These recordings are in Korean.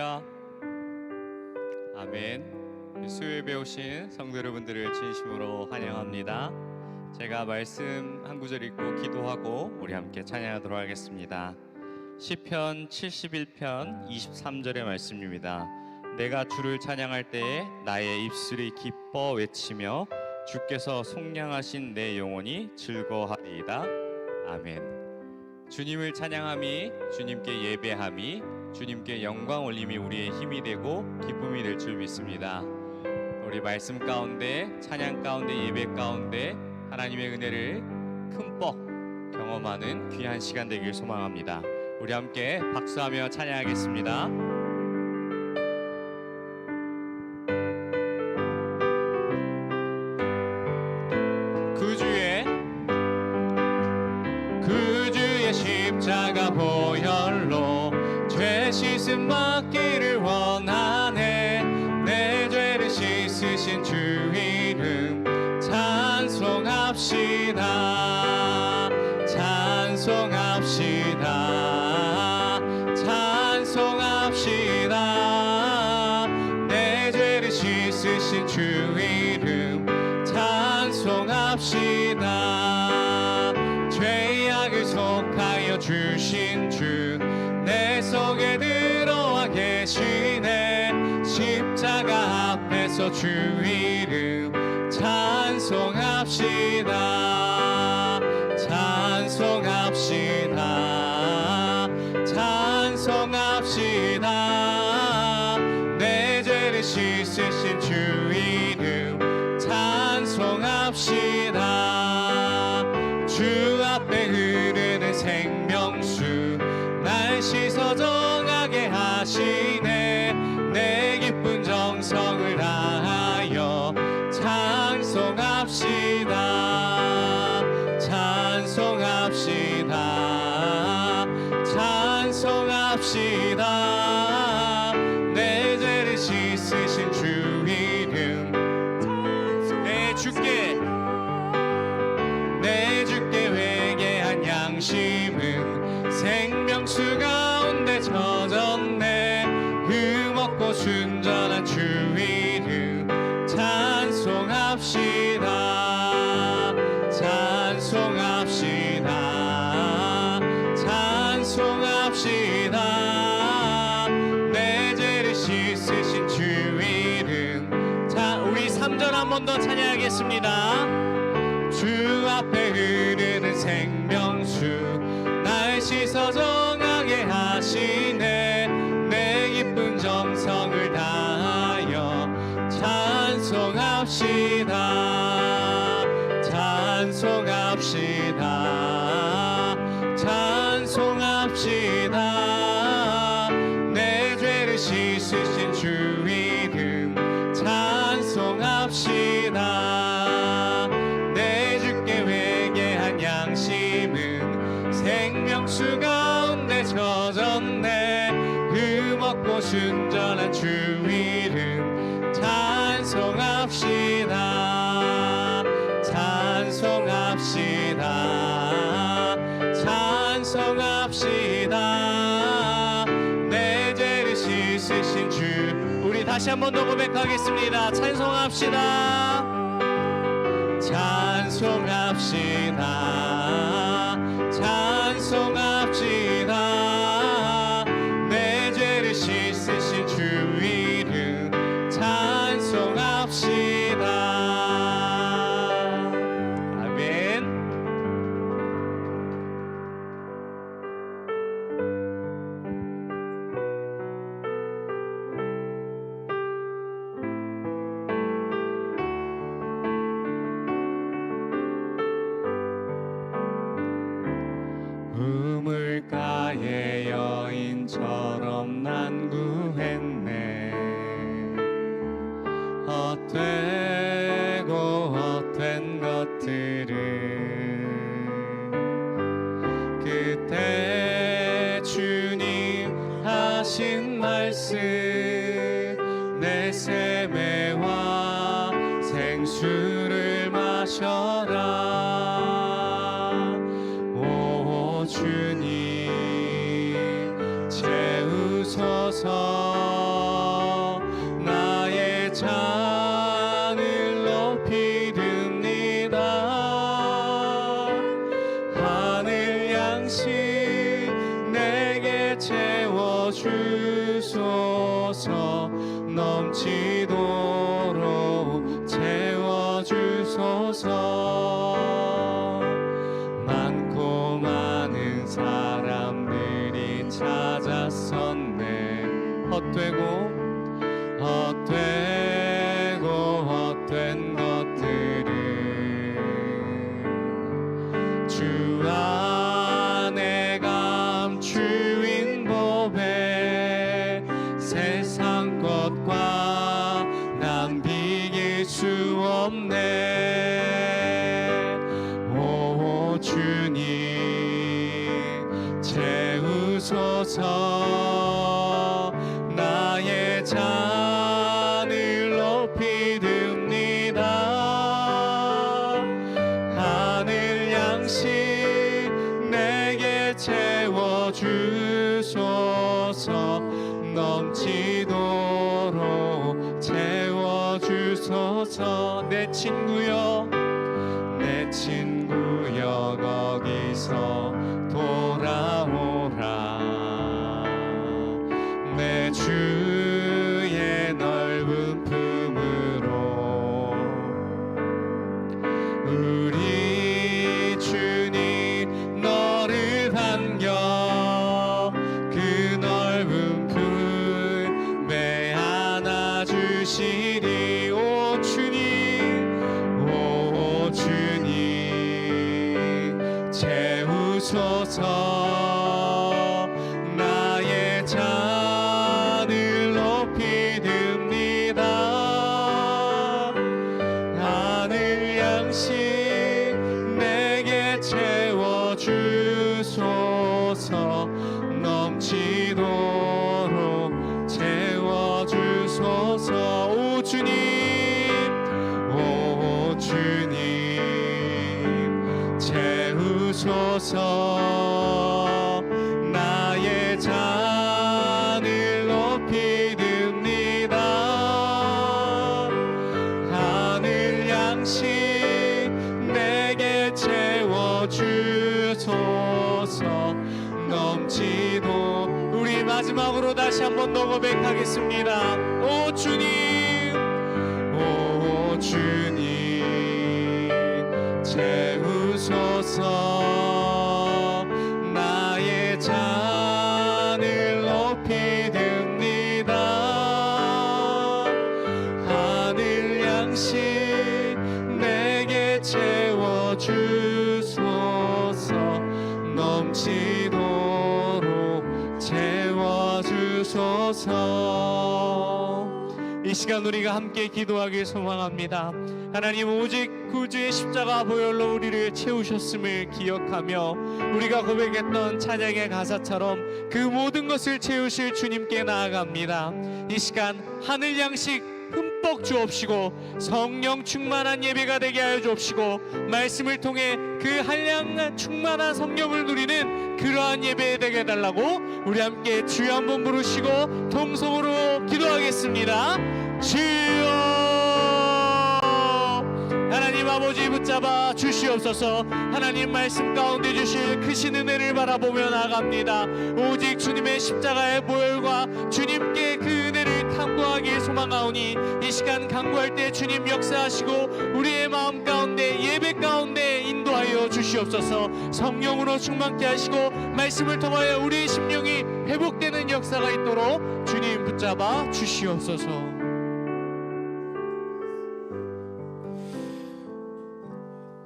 주세요. 아멘. 수요예배 오신 성도 여러분들을 진심으로 환영합니다. 제가 말씀 한 구절 읽고 기도하고 우리 함께 찬양하도록 하겠습니다. 시편 71편 23절의 말씀입니다. 내가 주를 찬양할 때에 나의 입술이 기뻐 외치며 주께서 속량하신 내 영혼이 즐거워하리이다. 아멘. 주님을 찬양함이, 주님께 예배함이, 주님께 영광 올림이 우리의 힘이 되고 기쁨이 될 줄 믿습니다. 우리 말씀 가운데, 찬양 가운데, 예배 가운데 하나님의 은혜를 흠뻑 경험하는 귀한 시간 되길 소망합니다. 우리 함께 박수하며 찬양하겠습니다. 구주의 십자가 보혈로 죄 씻음 받기를 원하네. 내 죄를 씻으신 주 이름 찬송합시다. 찬송합시다. 찬송합시다. 내 죄를 씻으신 주 이름 찬송합시다. 죄악을 속하여 주신 주 내 속에 들어와 계시네. 십자가 앞에서 주 이름 찬송합시다. 찬송합시다. 찬송합시다. 내 죄를 씻으신 주 이름 찬송합시다. 주 앞에 흐르는 생명수 날 씻어 정하게 하시네. 내 기쁜 정성을 다하여 찬송합시다. 찬송합시다. 찬송합시다. 내 죄를 씻으신 주 이름 내 주께 회개한 양심은 생명수 가운데 젖었네. 흠없고 순전한 주 이름 찬송합시다. 찬송합시다. 찬송합시다. 내 죄를 씻으신 주 이름. 자, 우리 3절 한 번 더 찬양하겠습니다. 주 앞에 흐르는 생명수 날 씻어 정하게 하시네. 내 기쁜 정성을 다하여 찬송합시다. 찬송합시다. 찬송합시다. 내 죄를 씻으신 주 이름 찬송합시다. 내 주께 회개한 양심은 생명수 가운데 젖었네. 흠없고 순전한 주 이름 찬송합시다. 찬송합시다. 찬송합시다. 내 죄를 씻으신 주 우리 다시 한 번 더 고백하겠습니다. 찬송합시다. 찬송합시다. 찬송합시다. 내 죄를 씻으신 주 이름 찬송합시다. 아멘. 우물가의 여인처럼 난 구했네. 헛되고 헛된 것들을 그때 주님 하신 말씀 내 세매와 생수를 마셔라. 오 주님 채우소서. 잔을 높이 듭니다. 하늘 양식 내게 채워주소서. 넘치도록 채워주소서. 많고 많은 사람들이 찾아섰네. 헛되고 헛된 것들을 주 안에 감추인 법에 세상 것과 난 비길 수 없네. 오 주님 채우소서. 나의 잔을 높이 듭니다. 하늘 양식 내게 채워주소서. 넘치도록 채워주소서. 내 친구여 거기서 돌아오라. 내 주의 넓은 품으로 우리 주님 너를 반겨 그 넓은 품에 안아주시리. 오 주님 채우소서. 나의 잔을 높이 듭니다. 하늘 양식 내게 채워주소서. 넘치도록 채워주소서. 오 주님 채우소서. 나의 잔을 높이 듭니다. 하늘 양식 내게 채워주소서. 넘치도 우리 마지막으로 다시 한번 더 고백하겠습니다. 오 주님 채우소서. 나의 잔을 높이 듭니다. 하늘 양식 내게 채워주소서. 넘치도록 채워주소서. 이 시간 우리가 함께 기도하길 소망합니다. 하나님, 오직 구주의 십자가 보혈로 우리를 채우셨음을 기억하며 우리가 고백했던 찬양의 가사처럼 그 모든 것을 채우실 주님께 나아갑니다. 이 시간 하늘 양식 흠뻑 주옵시고 성령 충만한 예배가 되게 하여 주옵시고 말씀을 통해 그 한량 충만한 성령을 누리는 그러한 예배 되게 해달라고 우리 함께 주여 한번 부르시고 통성으로 기도하겠습니다. 주여 하나님 아버지 붙잡아 주시옵소서. 하나님 말씀 가운데 주실 크신 은혜를 바라보며 나아갑니다. 오직 주님의 십자가의 보혈과 주님께 그 은혜를 탐구하길 소망하오니 이 시간 간구할 때 주님 역사하시고 우리의 마음 가운데 예배 가운데 인도하여 주시옵소서. 성령으로 충만케 하시고 말씀을 통하여 우리의 심령이 회복되는 역사가 있도록 주님 붙잡아 주시옵소서.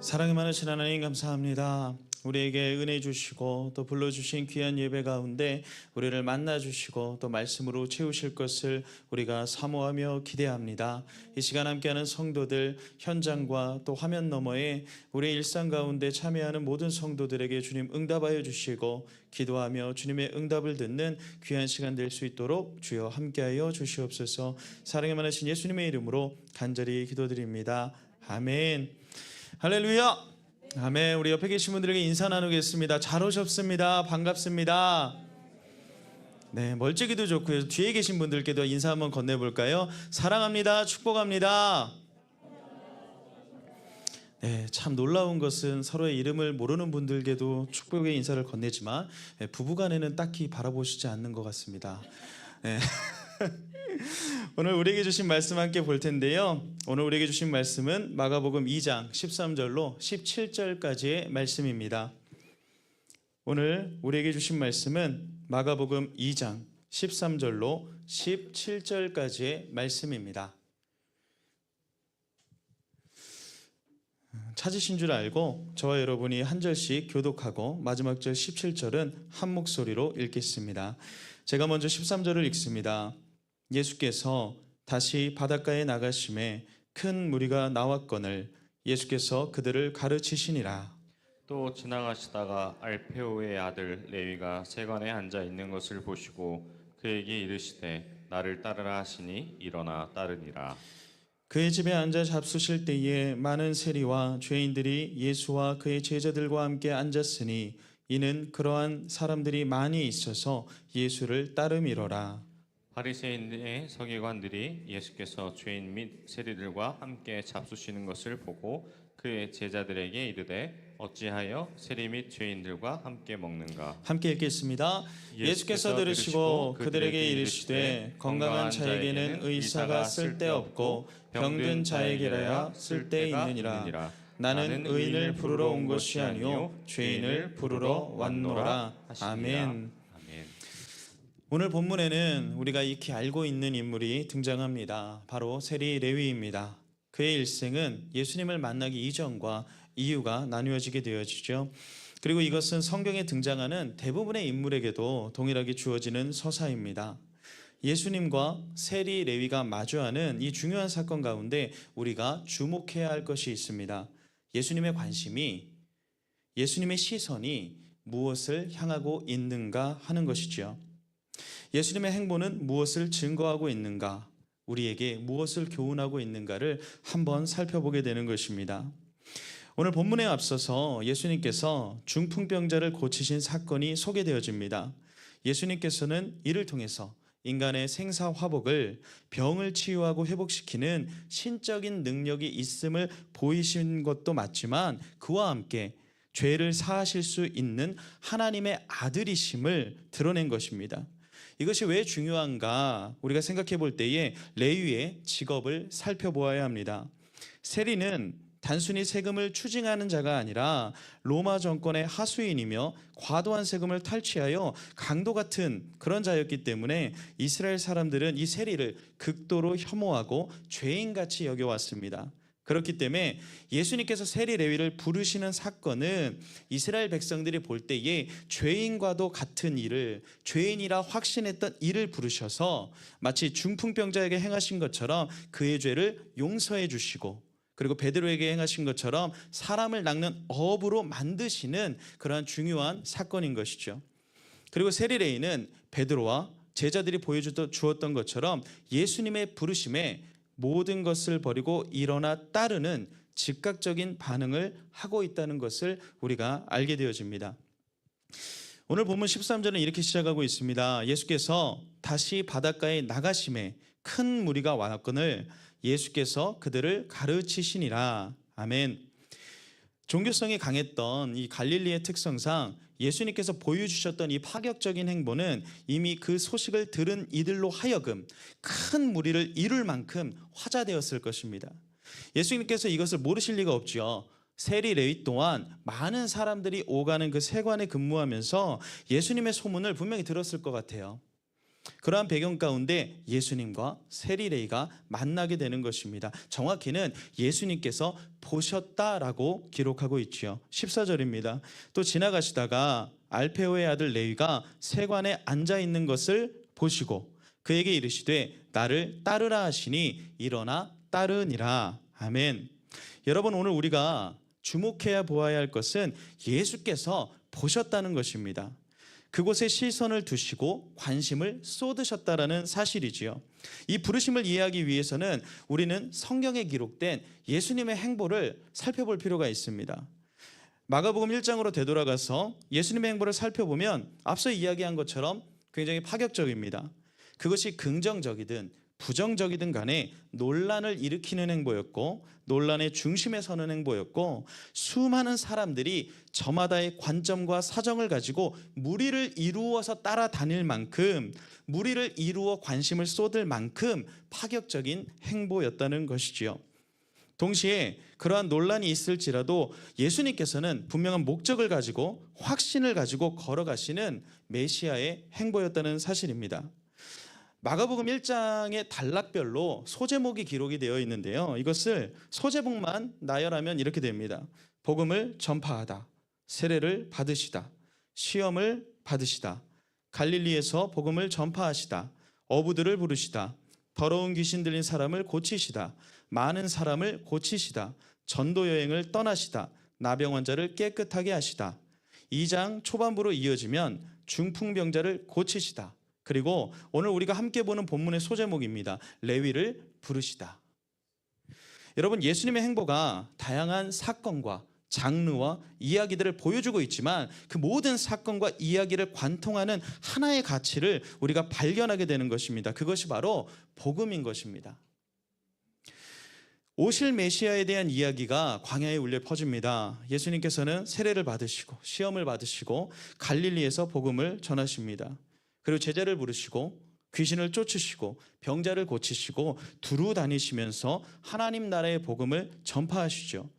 사랑이 많으신 하나님 감사합니다. 우리에게 은혜 주시고 또 불러주신 귀한 예배 가운데 우리를 만나주시고 또 말씀으로 채우실 것을 우리가 사모하며 기대합니다. 이 시간 함께하는 성도들 현장과 또 화면 너머에 우리의 일상 가운데 참여하는 모든 성도들에게 주님 응답하여 주시고 기도하며 주님의 응답을 듣는 귀한 시간 될 수 있도록 주여 함께하여 주시옵소서. 사랑이 많으신 예수님의 이름으로 간절히 기도드립니다. 아멘. 할렐루야. 아멘. 우리 옆에 계신 분들에게 인사 나누겠습니다. 잘 오셨습니다. 반갑습니다. 네, 멀찍이도 좋고요. 뒤에 계신 분들께도 인사 한번 건네볼까요? 사랑합니다. 축복합니다. 네, 참 놀라운 것은 서로의 이름을 모르는 분들께도 축복의 인사를 건네지만 부부간에는 딱히 바라보시지 않는 것 같습니다. 네. 오늘 우리에게 주신 말씀 함께 볼 텐데요. 오늘 우리에게 주신 말씀은 마가복음 2장 13절로 17절까지의 말씀입니다. 오늘 우리에게 주신 말씀은 마가복음 2장 13절로 17절까지의 말씀입니다. 찾으신 줄 알고 저와 여러분이 한 절씩 교독하고 마지막 절 17절은 한 목소리로 읽겠습니다. 제가 먼저 13절을 읽습니다. 예수께서 다시 바닷가에 나가심에 큰 무리가 나왔거늘 예수께서 그들을 가르치시니라. 또 지나가시다가 알페오의 아들 레위가 세관에 앉아 있는 것을 보시고 그에게 이르시되 나를 따르라 하시니 일어나 따르니라. 그의 집에 앉아 잡수실 때에 많은 세리와 죄인들이 예수와 그의 제자들과 함께 앉았으니 이는 그러한 사람들이 많이 있어서 예수를 따름이로라. 바리새인의 서기관들이 예수께서 죄인 및 세리들과 함께 잡수시는 것을 보고 그의 제자들에게 이르되 어찌하여 세리 및 죄인들과 함께 먹는가? 함께 읽겠습니다. 예수께서 들으시고 그들에게 이르시되 건강한 자에게는 의사가 쓸데없고 병든 자에게라야 쓸데있느니라. 나는 의인을 부르러 온 것이 아니요 죄인을 부르러 왔노라. 아멘. 오늘 본문에는 우리가 익히 알고 있는 인물이 등장합니다. 바로 세리 레위입니다. 그의 일생은 예수님을 만나기 이전과 이후가 나누어지게 되어지죠. 그리고 이것은 성경에 등장하는 대부분의 인물에게도 동일하게 주어지는 서사입니다. 예수님과 세리 레위가 마주하는 이 중요한 사건 가운데 우리가 주목해야 할 것이 있습니다. 예수님의 관심이, 예수님의 시선이 무엇을 향하고 있는가 하는 것이지요. 예수님의 행보는 무엇을 증거하고 있는가, 우리에게 무엇을 교훈하고 있는가를 한번 살펴보게 되는 것입니다. 오늘 본문에 앞서서 예수님께서 중풍병자를 고치신 사건이 소개되어집니다. 예수님께서는 이를 통해서 인간의 생사화복을, 병을 치유하고 회복시키는 신적인 능력이 있음을 보이신 것도 맞지만 그와 함께 죄를 사하실 수 있는 하나님의 아들이심을 드러낸 것입니다. 이것이 왜 중요한가 우리가 생각해 볼 때에 레위의 직업을 살펴보아야 합니다. 세리는 단순히 세금을 추징하는 자가 아니라 로마 정권의 하수인이며 과도한 세금을 탈취하여 강도 같은 그런 자였기 때문에 이스라엘 사람들은 이 세리를 극도로 혐오하고 죄인같이 여겨왔습니다. 그렇기 때문에 예수님께서 세리 레위를 부르시는 사건은 이스라엘 백성들이 볼 때에 죄인과도 같은 일을, 죄인이라 확신했던 일을 부르셔서 마치 중풍병자에게 행하신 것처럼 그의 죄를 용서해 주시고, 그리고 베드로에게 행하신 것처럼 사람을 낚는 어부로 만드시는 그러한 중요한 사건인 것이죠. 그리고 세리 레위는 베드로와 제자들이 보여주었던 것처럼 예수님의 부르심에 모든 것을 버리고 일어나 따르는 즉각적인 반응을 하고 있다는 것을 우리가 알게 되어집니다. 오늘 본문 13절은 이렇게 시작하고 있습니다. 예수께서 다시 바닷가에 나가심에 큰 무리가 왔거늘 예수께서 그들을 가르치시니라. 아멘. 종교성이 강했던 이 갈릴리의 특성상 예수님께서 보여주셨던 이 파격적인 행보는 이미 그 소식을 들은 이들로 하여금 큰 무리를 이룰 만큼 화제되었을 것입니다. 예수님께서 이것을 모르실 리가 없죠. 세리 레위 또한 많은 사람들이 오가는 그 세관에 근무하면서 예수님의 소문을 분명히 들었을 것 같아요. 그러한 배경 가운데 예수님과 세리 레위가 만나게 되는 것입니다. 정확히는 예수님께서 보셨다라고 기록하고 있지요. 14절입니다. 또 지나가시다가 알페오의 아들 레위가 세관에 앉아 있는 것을 보시고 그에게 이르시되 나를 따르라 하시니 일어나 따르니라. 아멘. 여러분, 오늘 우리가 주목해야 보아야 할 것은 예수께서 보셨다는 것입니다. 그곳에 시선을 두시고 관심을 쏟으셨다라는 사실이지요. 이 부르심을 이해하기 위해서는 우리는 성경에 기록된 예수님의 행보를 살펴볼 필요가 있습니다. 마가복음 1장으로 되돌아가서 예수님의 행보를 살펴보면 앞서 이야기한 것처럼 굉장히 파격적입니다. 그것이 긍정적이든 부정적이든 간에 논란을 일으키는 행보였고 논란의 중심에 서는 행보였고 수많은 사람들이 저마다의 관점과 사정을 가지고 무리를 이루어서 따라다닐 만큼 무리를 이루어 관심을 쏟을 만큼 파격적인 행보였다는 것이지요. 동시에 그러한 논란이 있을지라도 예수님께서는 분명한 목적을 가지고 확신을 가지고 걸어가시는 메시아의 행보였다는 사실입니다. 마가복음 1장의 단락별로 소제목이 기록이 되어 있는데요. 이것을 소제목만 나열하면 이렇게 됩니다. 복음을 전파하다, 세례를 받으시다, 시험을 받으시다, 갈릴리에서 복음을 전파하시다, 어부들을 부르시다, 더러운 귀신 들린 사람을 고치시다, 많은 사람을 고치시다, 전도 여행을 떠나시다, 나병 환자를 깨끗하게 하시다. 2장 초반부로 이어지면 중풍병자를 고치시다. 그리고 오늘 우리가 함께 보는 본문의 소제목입니다. 레위를 부르시다. 여러분, 예수님의 행보가 다양한 사건과 장르와 이야기들을 보여주고 있지만 그 모든 사건과 이야기를 관통하는 하나의 가치를 우리가 발견하게 되는 것입니다. 그것이 바로 복음인 것입니다. 오실 메시아에 대한 이야기가 광야에 울려 퍼집니다. 예수님께서는 세례를 받으시고 시험을 받으시고 갈릴리에서 복음을 전하십니다. 그리고 제자를 부르시고 귀신을 쫓으시고 병자를 고치시고 두루 다니시면서 하나님 나라의 복음을 전파하시죠.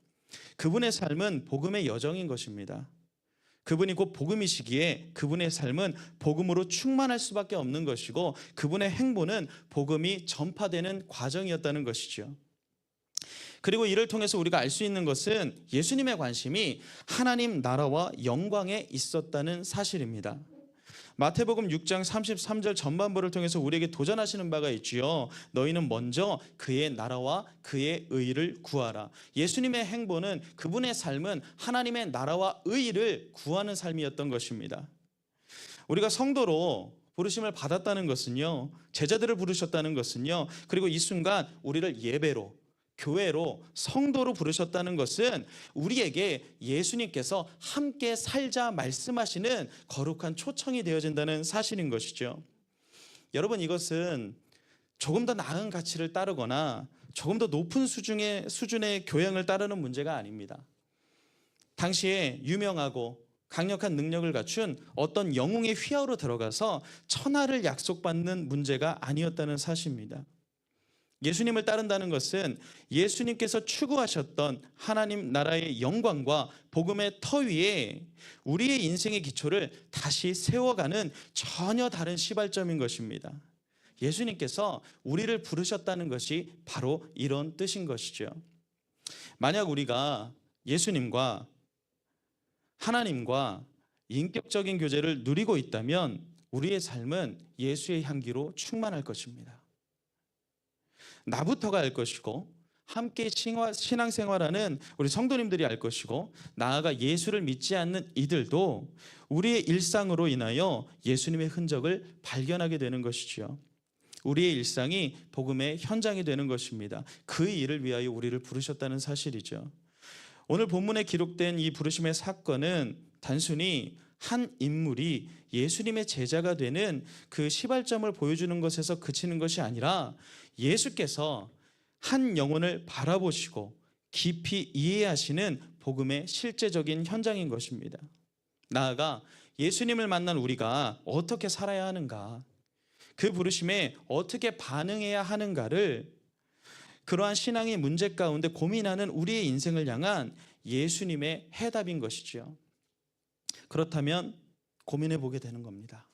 그분의 삶은 복음의 여정인 것입니다. 그분이 곧 복음이시기에 그분의 삶은 복음으로 충만할 수밖에 없는 것이고 그분의 행보는 복음이 전파되는 과정이었다는 것이죠. 그리고 이를 통해서 우리가 알 수 있는 것은 예수님의 관심이 하나님 나라와 영광에 있었다는 사실입니다. 마태복음 6장 33절 전반부를 통해서 우리에게 도전하시는 바가 있지요. 너희는 먼저 그의 나라와 그의 의를 구하라. 예수님의 행보는 그분의 삶은 하나님의 나라와 의를 구하는 삶이었던 것입니다. 우리가 성도로 부르심을 받았다는 것은요, 제자들을 부르셨다는 것은요, 그리고 이 순간 우리를 예배로 교회로 성도로 부르셨다는 것은 우리에게 예수님께서 함께 살자 말씀하시는 거룩한 초청이 되어진다는 사실인 것이죠. 여러분, 이것은 조금 더 나은 가치를 따르거나 조금 더 높은 수준의 교양을 따르는 문제가 아닙니다. 당시에 유명하고 강력한 능력을 갖춘 어떤 영웅의 휘하로 들어가서 천하를 약속받는 문제가 아니었다는 사실입니다. 예수님을 따른다는 것은 예수님께서 추구하셨던 하나님 나라의 영광과 복음의 터 위에 우리의 인생의 기초를 다시 세워가는 전혀 다른 시발점인 것입니다. 예수님께서 우리를 부르셨다는 것이 바로 이런 뜻인 것이죠. 만약 우리가 예수님과 하나님과 인격적인 교제를 누리고 있다면 우리의 삶은 예수의 향기로 충만할 것입니다. 나부터가 알 것이고 함께 신앙생활하는 우리 성도님들이 알 것이고 나아가 예수를 믿지 않는 이들도 우리의 일상으로 인하여 예수님의 흔적을 발견하게 되는 것이죠. 우리의 일상이 복음의 현장이 되는 것입니다. 그 일을 위하여 우리를 부르셨다는 사실이죠. 오늘 본문에 기록된 이 부르심의 사건은 단순히 한 인물이 예수님의 제자가 되는 그 시발점을 보여주는 것에서 그치는 것이 아니라 예수께서 한 영혼을 바라보시고 깊이 이해하시는 복음의 실제적인 현장인 것입니다. 나아가 예수님을 만난 우리가 어떻게 살아야 하는가, 그 부르심에 어떻게 반응해야 하는가를 그러한 신앙의 문제 가운데 고민하는 우리의 인생을 향한 예수님의 해답인 것이죠. 그렇다면 고민해 보게 되는 겁니다.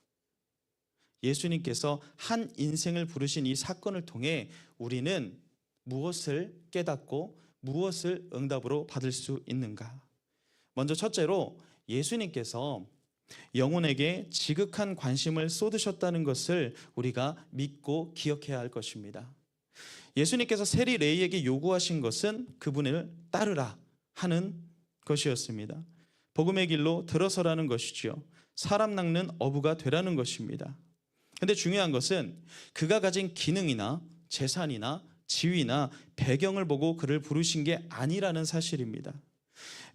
예수님께서 한 인생을 부르신 이 사건을 통해 우리는 무엇을 깨닫고 무엇을 응답으로 받을 수 있는가? 먼저 첫째로 예수님께서 영혼에게 지극한 관심을 쏟으셨다는 것을 우리가 믿고 기억해야 할 것입니다. 예수님께서 세리 레위에게 요구하신 것은 그분을 따르라 하는 것이었습니다. 복음의 길로 들어서라는 것이지요. 사람 낚는 어부가 되라는 것입니다. 그런데 중요한 것은 그가 가진 기능이나 재산이나 지위나 배경을 보고 그를 부르신 게 아니라는 사실입니다.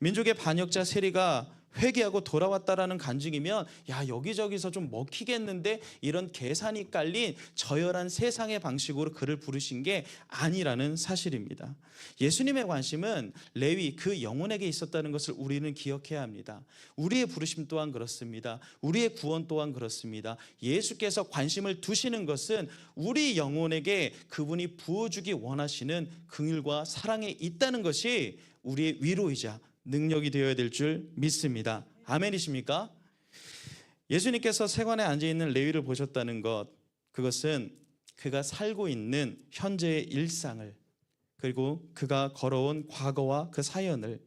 민족의 반역자 세리가 회개하고 돌아왔다라는 간증이면 야 여기저기서 좀 먹히겠는데 이런 계산이 깔린 저열한 세상의 방식으로 그를 부르신 게 아니라는 사실입니다. 예수님의 관심은 레위 그 영혼에게 있었다는 것을 우리는 기억해야 합니다. 우리의 부르심 또한 그렇습니다. 우리의 구원 또한 그렇습니다. 예수께서 관심을 두시는 것은 우리 영혼에게 그분이 부어주기 원하시는 긍휼과 사랑에 있다는 것이 우리의 위로이자 능력이 되어야 될 줄 믿습니다. 아멘이십니까? 예수님께서 세관에 앉아있는 레위를 보셨다는 것, 그것은 그가 살고 있는 현재의 일상을, 그리고 그가 걸어온 과거와 그 사연을,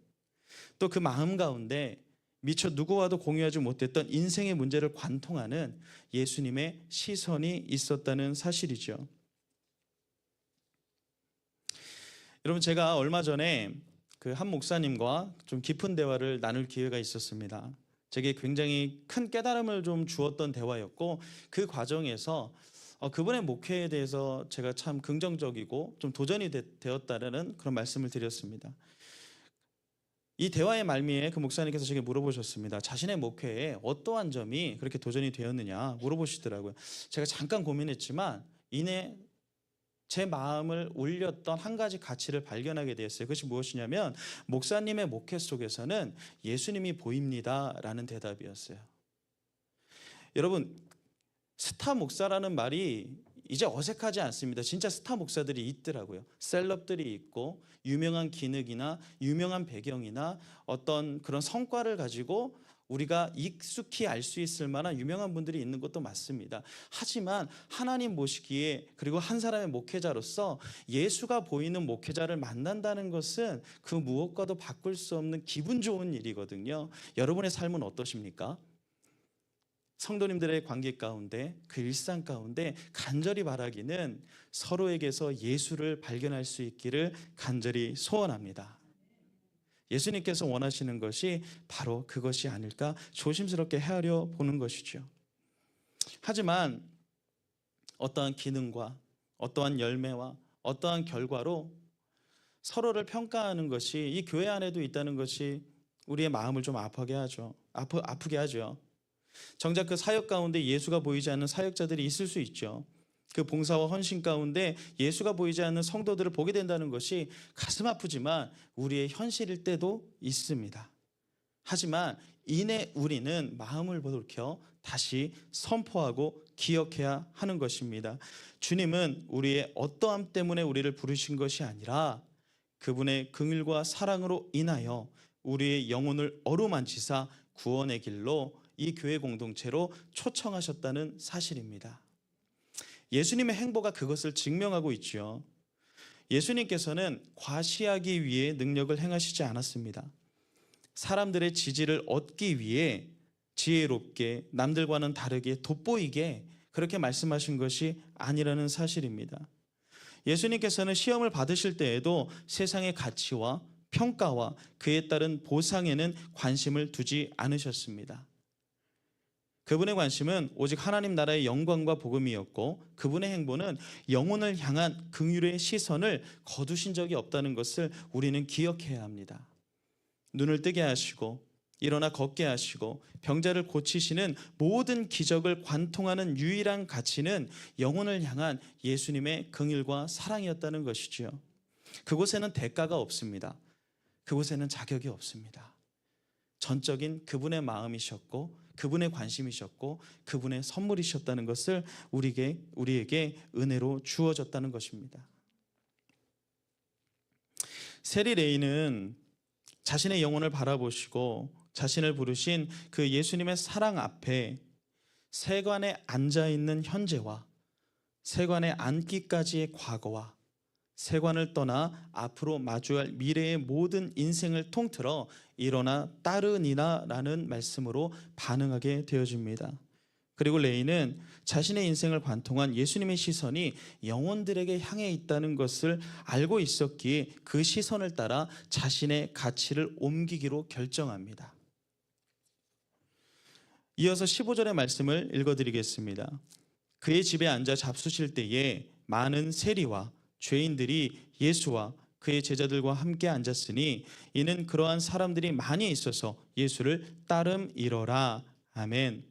또 그 마음 가운데 미처 누구와도 공유하지 못했던 인생의 문제를 관통하는 예수님의 시선이 있었다는 사실이죠. 여러분, 제가 얼마 전에 그 한 목사님과 좀 깊은 대화를 나눌 기회가 있었습니다. 제게 굉장히 큰 깨달음을 좀 주었던 대화였고, 그 과정에서 그분의 목회에 대해서 제가 참 긍정적이고 좀 도전이 되었다는 그런 말씀을 드렸습니다. 이 대화의 말미에 그 목사님께서 제게 물어보셨습니다. 자신의 목회에 어떠한 점이 그렇게 도전이 되었느냐 물어보시더라고요. 제가 잠깐 고민했지만 이내 제 마음을 울렸던 한 가지 가치를 발견하게 되었어요. 그것이 무엇이냐면 목사님의 목회 속에서는 예수님이 보입니다라는 대답이었어요. 여러분, 스타 목사라는 말이 이제 어색하지 않습니다. 진짜 스타 목사들이 있더라고요. 셀럽들이 있고 유명한 기능이나 유명한 배경이나 어떤 그런 성과를 가지고 우리가 익숙히 알 수 있을 만한 유명한 분들이 있는 것도 맞습니다. 하지만 하나님 보시기에 그리고 한 사람의 목회자로서 예수가 보이는 목회자를 만난다는 것은 그 무엇과도 바꿀 수 없는 기분 좋은 일이거든요. 여러분의 삶은 어떠십니까? 성도님들의 관계 가운데 그 일상 가운데 간절히 바라기는 서로에게서 예수를 발견할 수 있기를 간절히 소원합니다. 예수님께서 원하시는 것이 바로 그것이 아닐까 조심스럽게 헤아려 보는 것이죠. 하지만 어떠한 기능과 어떠한 열매와 어떠한 결과로 서로를 평가하는 것이 이 교회 안에도 있다는 것이 우리의 마음을 좀 아프게 하죠. 아프게 하죠. 정작 그 사역 가운데 예수가 보이지 않는 사역자들이 있을 수 있죠. 그 봉사와 헌신 가운데 예수가 보이지 않는 성도들을 보게 된다는 것이 가슴 아프지만 우리의 현실일 때도 있습니다. 하지만 이내 우리는 마음을 돌이켜 다시 선포하고 기억해야 하는 것입니다. 주님은 우리의 어떠함 때문에 우리를 부르신 것이 아니라 그분의 긍휼과 사랑으로 인하여 우리의 영혼을 어루만지사 구원의 길로 이 교회 공동체로 초청하셨다는 사실입니다. 예수님의 행보가 그것을 증명하고 있죠. 예수님께서는 과시하기 위해 능력을 행하시지 않았습니다. 사람들의 지지를 얻기 위해 지혜롭게 남들과는 다르게 돋보이게 그렇게 말씀하신 것이 아니라는 사실입니다. 예수님께서는 시험을 받으실 때에도 세상의 가치와 평가와 그에 따른 보상에는 관심을 두지 않으셨습니다. 그분의 관심은 오직 하나님 나라의 영광과 복음이었고 그분의 행보는 영혼을 향한 긍휼의 시선을 거두신 적이 없다는 것을 우리는 기억해야 합니다. 눈을 뜨게 하시고 일어나 걷게 하시고 병자를 고치시는 모든 기적을 관통하는 유일한 가치는 영혼을 향한 예수님의 긍휼과 사랑이었다는 것이죠. 그곳에는 대가가 없습니다. 그곳에는 자격이 없습니다. 전적인 그분의 마음이셨고 그분의 관심이셨고 그분의 선물이셨다는 것을 우리에게 은혜로 주어졌다는 것입니다. 세리 레이는 자신의 영혼을 바라보시고 자신을 부르신 그 예수님의 사랑 앞에 세관에 앉아있는 현재와 세관에 앉기까지의 과거와 세관을 떠나 앞으로 마주할 미래의 모든 인생을 통틀어 일어나 따르니라라는 말씀으로 반응하게 되어집니다. 그리고 레이는 자신의 인생을 관통한 예수님의 시선이 영혼들에게 향해 있다는 것을 알고 있었기에 그 시선을 따라 자신의 가치를 옮기기로 결정합니다. 이어서 15절의 말씀을 읽어드리겠습니다. 그의 집에 앉아 잡수실 때에 많은 세리와 죄인들이 예수와 그의 제자들과 함께 앉았으니 이는 그러한 사람들이 많이 있어서 예수를 따름이러라. 아멘.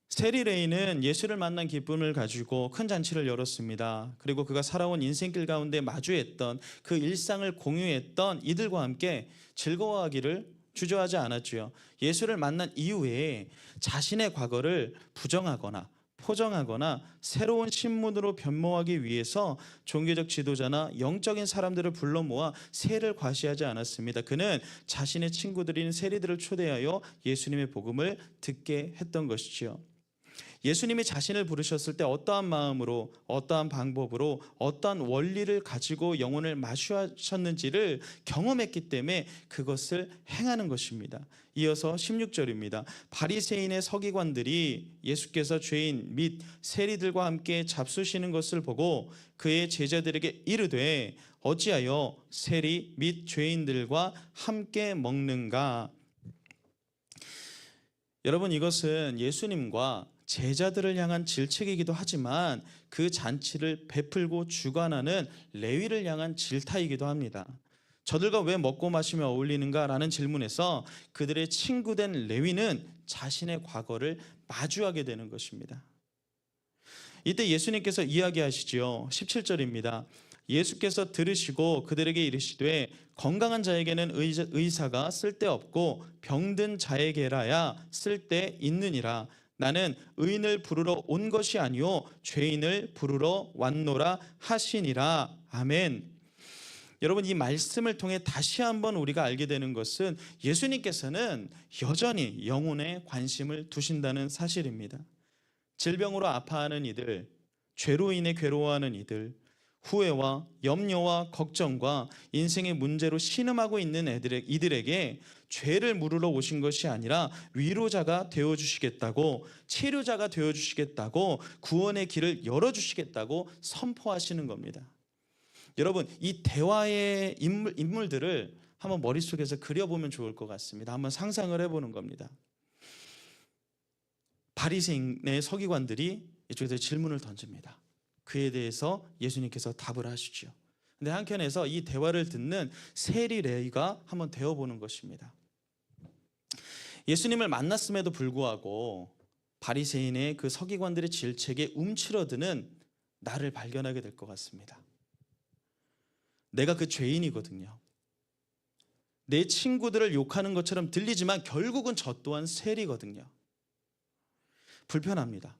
세리레이는 예수를 만난 기쁨을 가지고 큰 잔치를 열었습니다. 그리고 그가 살아온 인생길 가운데 마주했던 그 일상을 공유했던 이들과 함께 즐거워하기를 주저하지 않았지요. 예수를 만난 이후에 자신의 과거를 부정하거나 포장하거나 새로운 신분으로 변모하기 위해서 종교적 지도자나 영적인 사람들을 불러 모아 세를 과시하지 않았습니다. 그는 자신의 친구들인 세리들을 초대하여 예수님의 복음을 듣게 했던 것이지요. 예수님이 자신을 부르셨을 때 어떠한 마음으로, 어떠한 방법으로, 어떠한 원리를 가지고 영혼을 마주하셨는지를 경험했기 때문에 그것을 행하는 것입니다. 이어서 16절입니다. 바리새인의 서기관들이 예수께서 죄인 및 세리들과 함께 잡수시는 것을 보고 그의 제자들에게 이르되 어찌하여 세리 및 죄인들과 함께 먹는가? 여러분, 이것은 예수님과 제자들을 향한 질책이기도 하지만 그 잔치를 베풀고 주관하는 레위를 향한 질타이기도 합니다. 저들과 왜 먹고 마시며 어울리는가라는 질문에서 그들의 친구된 레위는 자신의 과거를 마주하게 되는 것입니다. 이때 예수님께서 이야기하시지요. 17절입니다. 예수께서 들으시고 그들에게 이르시되 건강한 자에게는 의사가 쓸데없고 병든 자에게라야 쓸데 있느니라. 나는 의인을 부르러 온 것이 아니요 죄인을 부르러 왔노라 하시니라. 아멘. 여러분, 이 말씀을 통해 다시 한번 우리가 알게 되는 것은 예수님께서는 여전히 영혼에 관심을 두신다는 사실입니다. 질병으로 아파하는 이들, 죄로 인해 괴로워하는 이들, 후회와 염려와 걱정과 인생의 문제로 신음하고 있는 이들에게 죄를 물으러 오신 것이 아니라 위로자가 되어주시겠다고, 치료자가 되어주시겠다고, 구원의 길을 열어주시겠다고 선포하시는 겁니다. 여러분, 이 대화의 인물들을 한번 머릿속에서 그려보면 좋을 것 같습니다. 한번 상상을 해보는 겁니다. 바리새인의 서기관들이 이쪽에서 질문을 던집니다. 그에 대해서 예수님께서 답을 하시죠. 근데 한편에서 이 대화를 듣는 세리레위가 한번 되어보는 것입니다. 예수님을 만났음에도 불구하고 바리새인의 그 서기관들의 질책에 움츠러드는 나를 발견하게 될 것 같습니다. 내가 그 죄인이거든요. 내 친구들을 욕하는 것처럼 들리지만 결국은 저 또한 세리거든요. 불편합니다.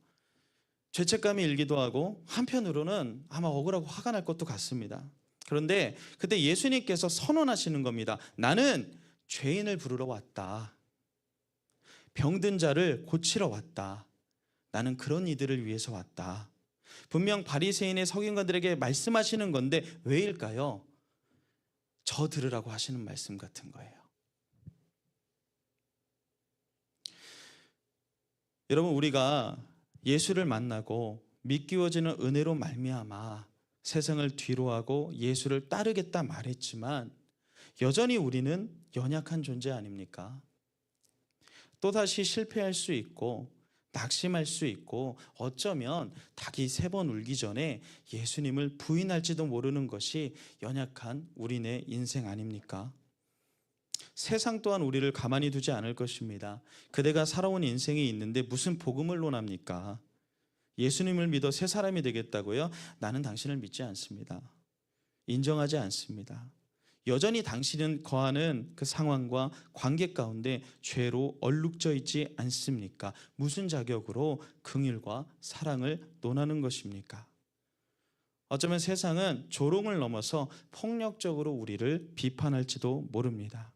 죄책감이 일기도 하고 한편으로는 아마 억울하고 화가 날 것도 같습니다. 그런데 그때 예수님께서 선언하시는 겁니다. 나는 죄인을 부르러 왔다. 병든 자를 고치러 왔다. 나는 그런 이들을 위해서 왔다. 분명 바리새인의 서기관들에게 말씀하시는 건데 왜일까요? 저 들으라고 하시는 말씀 같은 거예요. 여러분, 우리가 예수를 만나고 믿기워지는 은혜로 말미암아 세상을 뒤로하고 예수를 따르겠다 말했지만 여전히 우리는 연약한 존재 아닙니까? 또다시 실패할 수 있고 낙심할 수 있고 어쩌면 닭이 3번 울기 전에 예수님을 부인할지도 모르는 것이 연약한 우리네 인생 아닙니까? 세상 또한 우리를 가만히 두지 않을 것입니다. 그대가 살아온 인생이 있는데 무슨 복음을 논합니까? 예수님을 믿어 새 사람이 되겠다고요? 나는 당신을 믿지 않습니다. 인정하지 않습니다. 여전히 당신은 거하는 그 상황과 관계 가운데 죄로 얼룩져 있지 않습니까? 무슨 자격으로 긍휼과 사랑을 논하는 것입니까? 어쩌면 세상은 조롱을 넘어서 폭력적으로 우리를 비판할지도 모릅니다.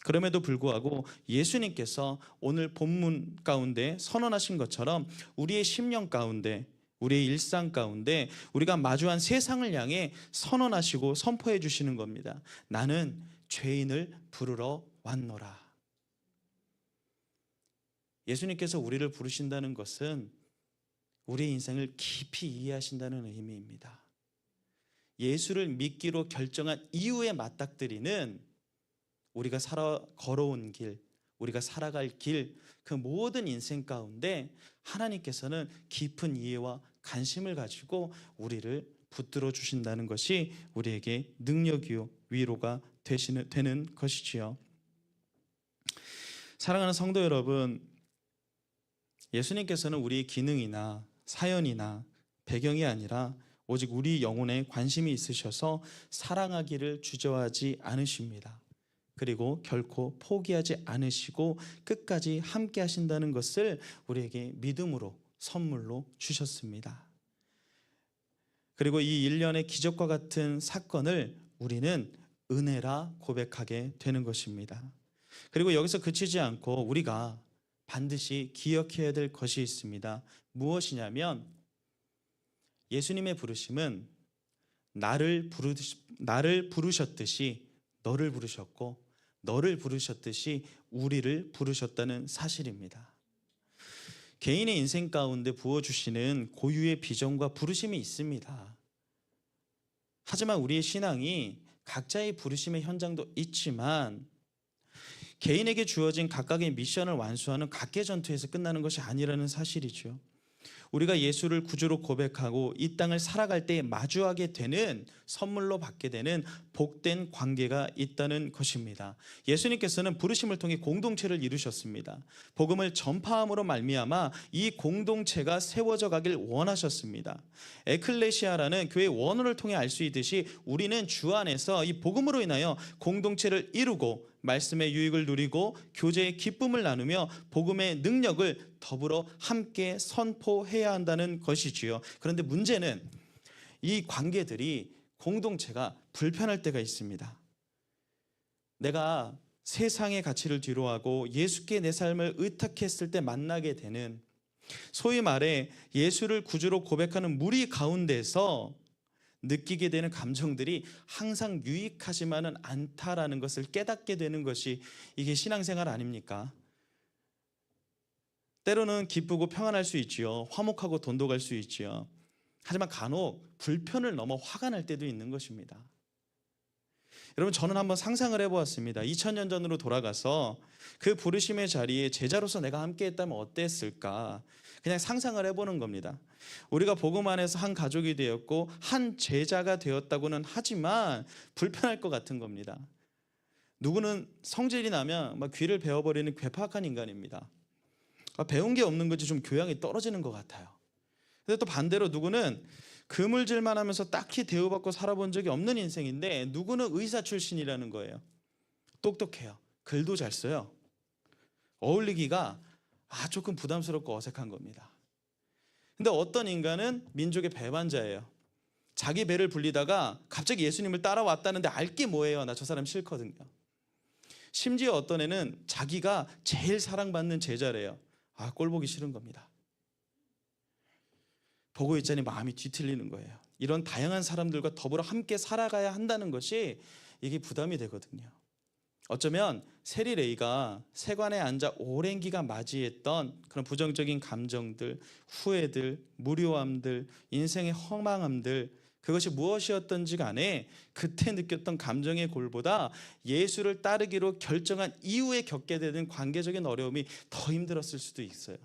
그럼에도 불구하고 예수님께서 오늘 본문 가운데 선언하신 것처럼 우리의 심령 가운데, 우리의 일상 가운데 우리가 마주한 세상을 향해 선언하시고 선포해 주시는 겁니다. 나는 죄인을 부르러 왔노라. 예수님께서 우리를 부르신다는 것은 우리의 인생을 깊이 이해하신다는 의미입니다. 예수를 믿기로 결정한 이후에 맞닥뜨리는 우리가 걸어온 길, 우리가 살아갈 길, 그 모든 인생 가운데 하나님께서는 깊은 이해와 관심을 가지고 우리를 붙들어 주신다는 것이 우리에게 능력이요 위로가 되는 것이지요. 사랑하는 성도 여러분, 예수님께서는 우리의 기능이나 사연이나 배경이 아니라 오직 우리 영혼에 관심이 있으셔서 사랑하기를 주저하지 않으십니다. 그리고 결코 포기하지 않으시고 끝까지 함께 하신다는 것을 우리에게 믿음으로 선물로 주셨습니다. 그리고 이 일련의 기적과 같은 사건을 우리는 은혜라 고백하게 되는 것입니다. 그리고 여기서 그치지 않고 우리가 반드시 기억해야 될 것이 있습니다. 무엇이냐면 예수님의 부르심은 나를 부르셨듯이 너를 부르셨고 너를 부르셨듯이 우리를 부르셨다는 사실입니다. 개인의 인생 가운데 부어주시는 고유의 비전과 부르심이 있습니다. 하지만 우리의 신앙이 각자의 부르심의 현장도 있지만 개인에게 주어진 각각의 미션을 완수하는 각계 전투에서 끝나는 것이 아니라는 사실이죠. 우리가 예수를 구주로 고백하고 이 땅을 살아갈 때 마주하게 되는 선물로 받게 되는 복된 관계가 있다는 것입니다. 예수님께서는 부르심을 통해 공동체를 이루셨습니다. 복음을 전파함으로 말미암아 이 공동체가 세워져 가길 원하셨습니다. 에클레시아라는 교회의 원어를 통해 알 수 있듯이 우리는 주 안에서 이 복음으로 인하여 공동체를 이루고 말씀의 유익을 누리고 교제의 기쁨을 나누며 복음의 능력을 더불어 함께 선포해야 한다는 것이지요. 그런데 문제는 이 관계들이 공동체가 불편할 때가 있습니다. 내가 세상의 가치를 뒤로하고 예수께 내 삶을 의탁했을 때 만나게 되는 소위 말해 예수를 구주로 고백하는 무리 가운데서 느끼게 되는 감정들이 항상 유익하지만은 않다라는 것을 깨닫게 되는 것이 이게 신앙생활 아닙니까? 때로는 기쁘고 평안할 수 있지요. 화목하고 돈독할 수 있지요. 하지만 간혹 불편을 넘어 화가 날 때도 있는 것입니다. 여러분, 저는 한번 상상을 해보았습니다. 2000년 전으로 돌아가서 그 부르심의 자리에 제자로서 내가 함께 했다면 어땠을까? 그냥 상상을 해보는 겁니다. 우리가 복음 안에서 한 가족이 되었고 한 제자가 되었다고는 하지만 불편할 것 같은 겁니다. 누구는 성질이 나면 막 귀를 베어버리는 괴팍한 인간입니다. 배운 게 없는 거지 좀 교양이 떨어지는 것 같아요. 근데 또 반대로 누구는 그물질만 하면서 딱히 대우받고 살아본 적이 없는 인생인데 누구는 의사 출신이라는 거예요. 똑똑해요. 글도 잘 써요. 어울리기가 조금 부담스럽고 어색한 겁니다. 근데 어떤 인간은 민족의 배반자예요. 자기 배를 불리다가 갑자기 예수님을 따라왔다는데 알게 뭐예요? 나 저 사람 싫거든요. 심지어 어떤 애는 자기가 제일 사랑받는 제자래요. 꼴 보기 싫은 겁니다. 보고 있자니 마음이 뒤틀리는 거예요. 이런 다양한 사람들과 더불어 함께 살아가야 한다는 것이 이게 부담이 되거든요. 어쩌면 세리 레이가 세관에 앉아 오랜 기간 맞이했던 그런 부정적인 감정들, 후회들, 무료함들, 인생의 허망함들, 그것이 무엇이었던지 간에 그때 느꼈던 감정의 골보다 예수를 따르기로 결정한 이후에 겪게 되는 관계적인 어려움이 더 힘들었을 수도 있어요.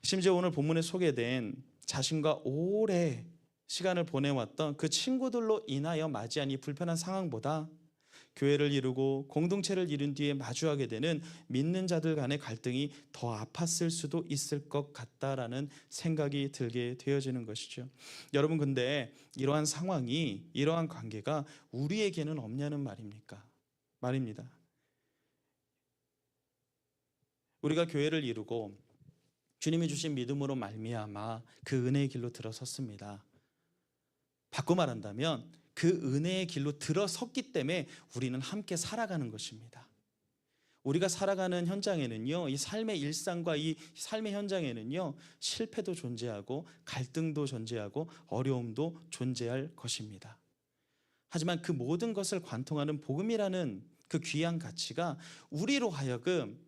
심지어 오늘 본문에 소개된 자신과 오래 시간을 보내왔던 그 친구들로 인하여 맞이한 이 불편한 상황보다 교회를 이루고 공동체를 이룬 뒤에 마주하게 되는 믿는 자들 간의 갈등이 더 아팠을 수도 있을 것 같다라는 생각이 들게 되어지는 것이죠. 여러분, 근데 이러한 상황이, 이러한 관계가 우리에게는 없냐는 말입니다. 우리가 교회를 이루고 주님이 주신 믿음으로 말미암아 그 은혜의 길로 들어섰습니다. 바꿔 말한다면 그 은혜의 길로 들어섰기 때문에 우리는 함께 살아가는 것입니다. 우리가 살아가는 현장에는요, 이 삶의 일상과 이 삶의 현장에는요, 실패도 존재하고 갈등도 존재하고 어려움도 존재할 것입니다. 하지만 그 모든 것을 관통하는 복음이라는 그 귀한 가치가 우리로 하여금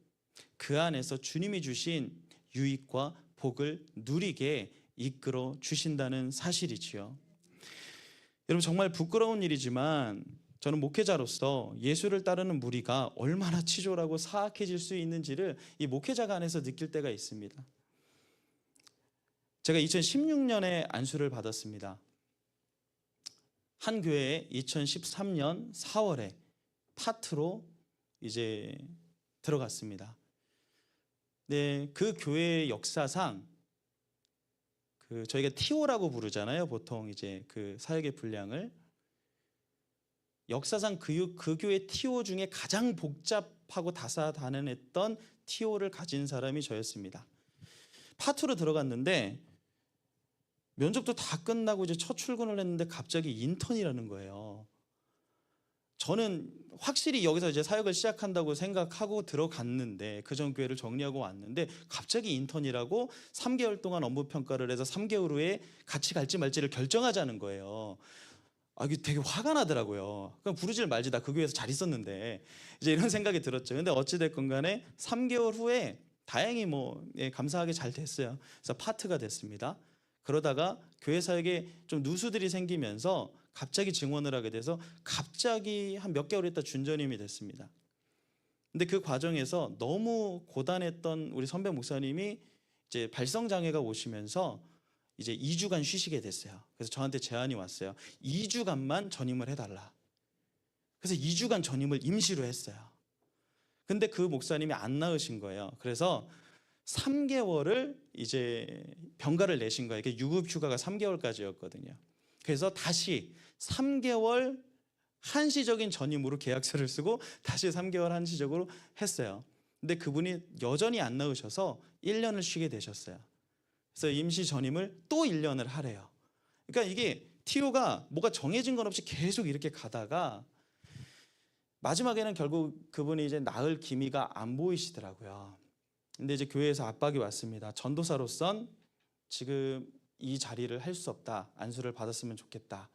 그 안에서 주님이 주신 유익과 복을 누리게 이끌어 주신다는 사실이지요. 여러분, 정말 부끄러운 일이지만 저는 목회자로서 예수를 따르는 무리가 얼마나 치졸하고 사악해질 수 있는지를 이 목회자가 안에서 느낄 때가 있습니다. 제가 2016년에 안수를 받았습니다. 한 교회에 2013년 4월에 파트로 이제 들어갔습니다. 네, 그 교회의 역사상 저희가 TO라고 부르잖아요. 보통 이제 그 사역의 분량을 역사상 그 교회 TO 중에 가장 복잡하고 다사다난했던 TO를 가진 사람이 저였습니다. 파트로 들어갔는데 면접도 다 끝나고 이제 첫 출근을 했는데 갑자기 인턴이라는 거예요. 저는 확실히 여기서 이제 사역을 시작한다고 생각하고 들어갔는데 그전 교회를 정리하고 왔는데 갑자기 인턴이라고 3개월 동안 업무 평가를 해서 3개월 후에 같이 갈지 말지를 결정하자는 거예요. 이게 되게 화가 나더라고요. 그럼 부르질 말지, 나 그 교회에서 잘 있었는데, 이제 이런 생각이 들었죠. 근데 어찌 됐건 간에 3개월 후에 다행히 감사하게 잘 됐어요. 그래서 파트가 됐습니다. 그러다가 교회 사역에 좀 누수들이 생기면서 갑자기 증원을 하게 돼서 갑자기 한 몇 개월 있다 준전임이 됐습니다. 근데 그 과정에서 너무 고단했던 우리 선배 목사님이 이제 발성 장애가 오시면서 이제 2주간 쉬시게 됐어요. 그래서 저한테 제안이 왔어요. 2주간만 전임을 해달라. 그래서 2주간 전임을 임시로 했어요. 근데 그 목사님이 안 나으신 거예요. 그래서 3개월을 이제 병가를 내신 거예요. 이게 유급 휴가가 3개월까지였거든요. 그래서 다시 3개월 한시적인 전임으로 계약서를 쓰고 다시 3개월 한시적으로 했어요. 근데 그분이 여전히 안 나으셔서 1년을 쉬게 되셨어요. 그래서 임시 전임을 또 1년을 하래요. 그러니까 이게 TO가 뭐가 정해진 건 없이 계속 이렇게 가다가 마지막에는 결국 그분이 이제 나을 기미가 안 보이시더라고요. 근데 이제 교회에서 압박이 왔습니다. 전도사로선 지금 이 자리를 할 수 없다. 안수를 받았으면 좋겠다.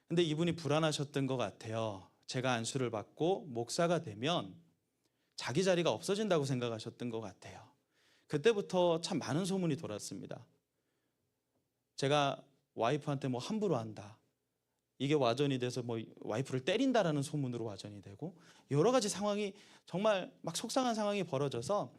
근데 이분이 불안하셨던 것 같아요. 제가 안수를 받고 목사가 되면 자기 자리가 없어진다고 생각하셨던 것 같아요. 그때부터 참 많은 소문이 돌았습니다. 제가 와이프한테 함부로 한다. 이게 와전이 돼서 와이프를 때린다라는 소문으로 와전이 되고 여러 가지 상황이 정말 막 속상한 상황이 벌어져서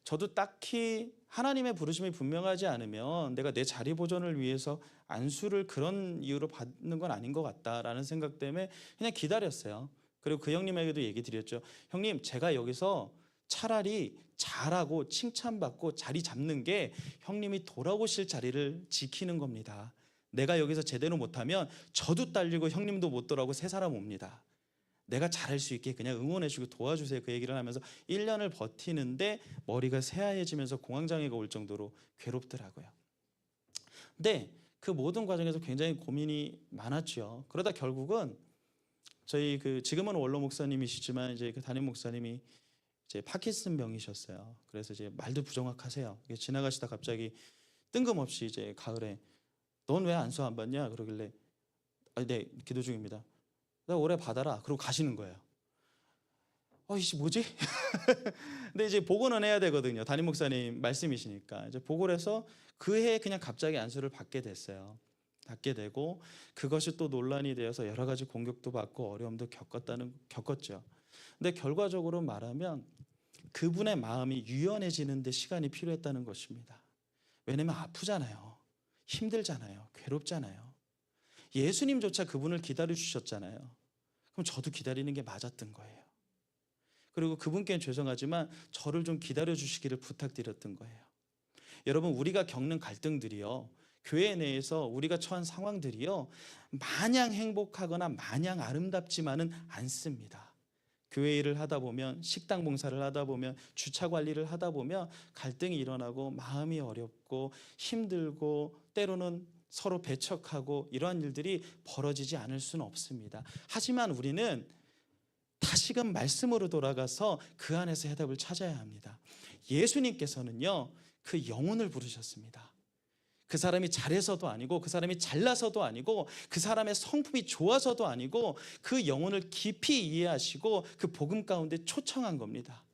저도 딱히 하나님의 부르심이 분명하지 않으면 내가 내 자리 보존을 위해서 안수를 그런 이유로 받는 건 아닌 것 같다라는 생각 때문에 그냥 기다렸어요. 그리고 그 형님에게도 얘기 드렸죠. 형님, 제가 여기서 차라리 잘하고 칭찬받고 자리 잡는 게 형님이 돌아오실 자리를 지키는 겁니다. 내가 여기서 제대로 못하면 저도 딸리고 형님도 못 돌아오고 새 사람 옵니다. 내가 잘할 수 있게 그냥 응원해주고 도와주세요. 그 얘기를 하면서 1년을 버티는데 머리가 새하얘지면서 공황장애가 올 정도로 괴롭더라고요. 근데 그 모든 과정에서 굉장히 고민이 많았죠. 그러다 결국은 저희 지금은 원로 목사님이시지만 이제 그 담임 목사님이 이제 파킨슨 병이셨어요. 그래서 이제 말도 부정확하세요. 지나가시다 갑자기 뜬금없이 이제 가을에 넌 왜 안수 안 받냐 그러길래 네, 기도 중입니다. 나 올해 받아라. 그러고 가시는 거예요. 이씨 뭐지? 근데 이제 보고는 해야 되거든요. 담임 목사님 말씀이시니까 이제 보고를 해서 그 해에 그냥 갑자기 안수를 받게 됐어요. 받게 되고 그것이 또 논란이 되어서 여러 가지 공격도 받고 어려움도 겪었죠. 근데 결과적으로 말하면 그분의 마음이 유연해지는 데 시간이 필요했다는 것입니다. 왜냐면 아프잖아요. 힘들잖아요. 괴롭잖아요. 예수님조차 그분을 기다려주셨잖아요. 그럼 저도 기다리는 게 맞았던 거예요. 그리고 그분께는 죄송하지만 저를 좀 기다려주시기를 부탁드렸던 거예요. 여러분, 우리가 겪는 갈등들이요, 교회 내에서 우리가 처한 상황들이요, 마냥 행복하거나 마냥 아름답지만은 않습니다. 교회 일을 하다 보면, 식당 봉사를 하다 보면, 주차 관리를 하다 보면 갈등이 일어나고 마음이 어렵고 힘들고 때로는 서로 배척하고 이러한 일들이 벌어지지 않을 수는 없습니다. 하지만 우리는 다시금 말씀으로 돌아가서 그 안에서 해답을 찾아야 합니다. 예수님께서는요, 그 영혼을 부르셨습니다. 그 사람이 잘해서도 아니고 그 사람이 잘나서도 아니고 그 사람의 성품이 좋아서도 아니고 그 영혼을 깊이 이해하시고 그 복음 가운데 초청한 겁니다.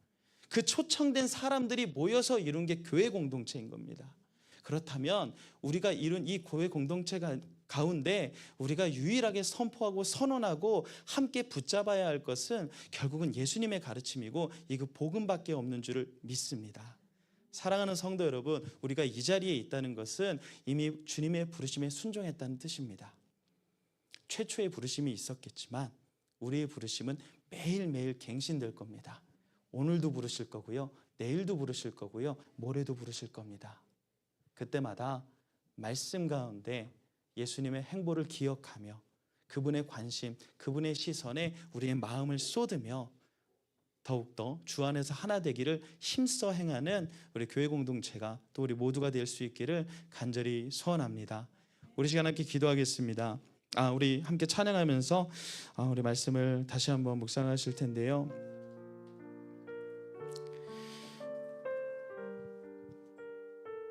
그 초청된 사람들이 모여서 이룬 게 교회 공동체인 겁니다. 그렇다면 우리가 이룬 이 교회 공동체 가운데 우리가 유일하게 선포하고 선언하고 함께 붙잡아야 할 것은 결국은 예수님의 가르침이고 이그 복음밖에 없는 줄을 믿습니다. 사랑하는 성도 여러분, 우리가 이 자리에 있다는 것은 이미 주님의 부르심에 순종했다는 뜻입니다. 최초의 부르심이 있었겠지만 우리의 부르심은 매일매일 갱신될 겁니다. 오늘도 부르실 거고요, 내일도 부르실 거고요, 모레도 부르실 겁니다. 그때마다 말씀 가운데 예수님의 행보를 기억하며 그분의 관심, 그분의 시선에 우리의 마음을 쏟으며 더욱더 주 안에서 하나 되기를 힘써 행하는 우리 교회 공동체가 또 우리 모두가 될 수 있기를 간절히 소원합니다. 우리 시간 함께 기도하겠습니다. 우리 함께 찬양하면서 우리 말씀을 다시 한번 묵상하실 텐데요.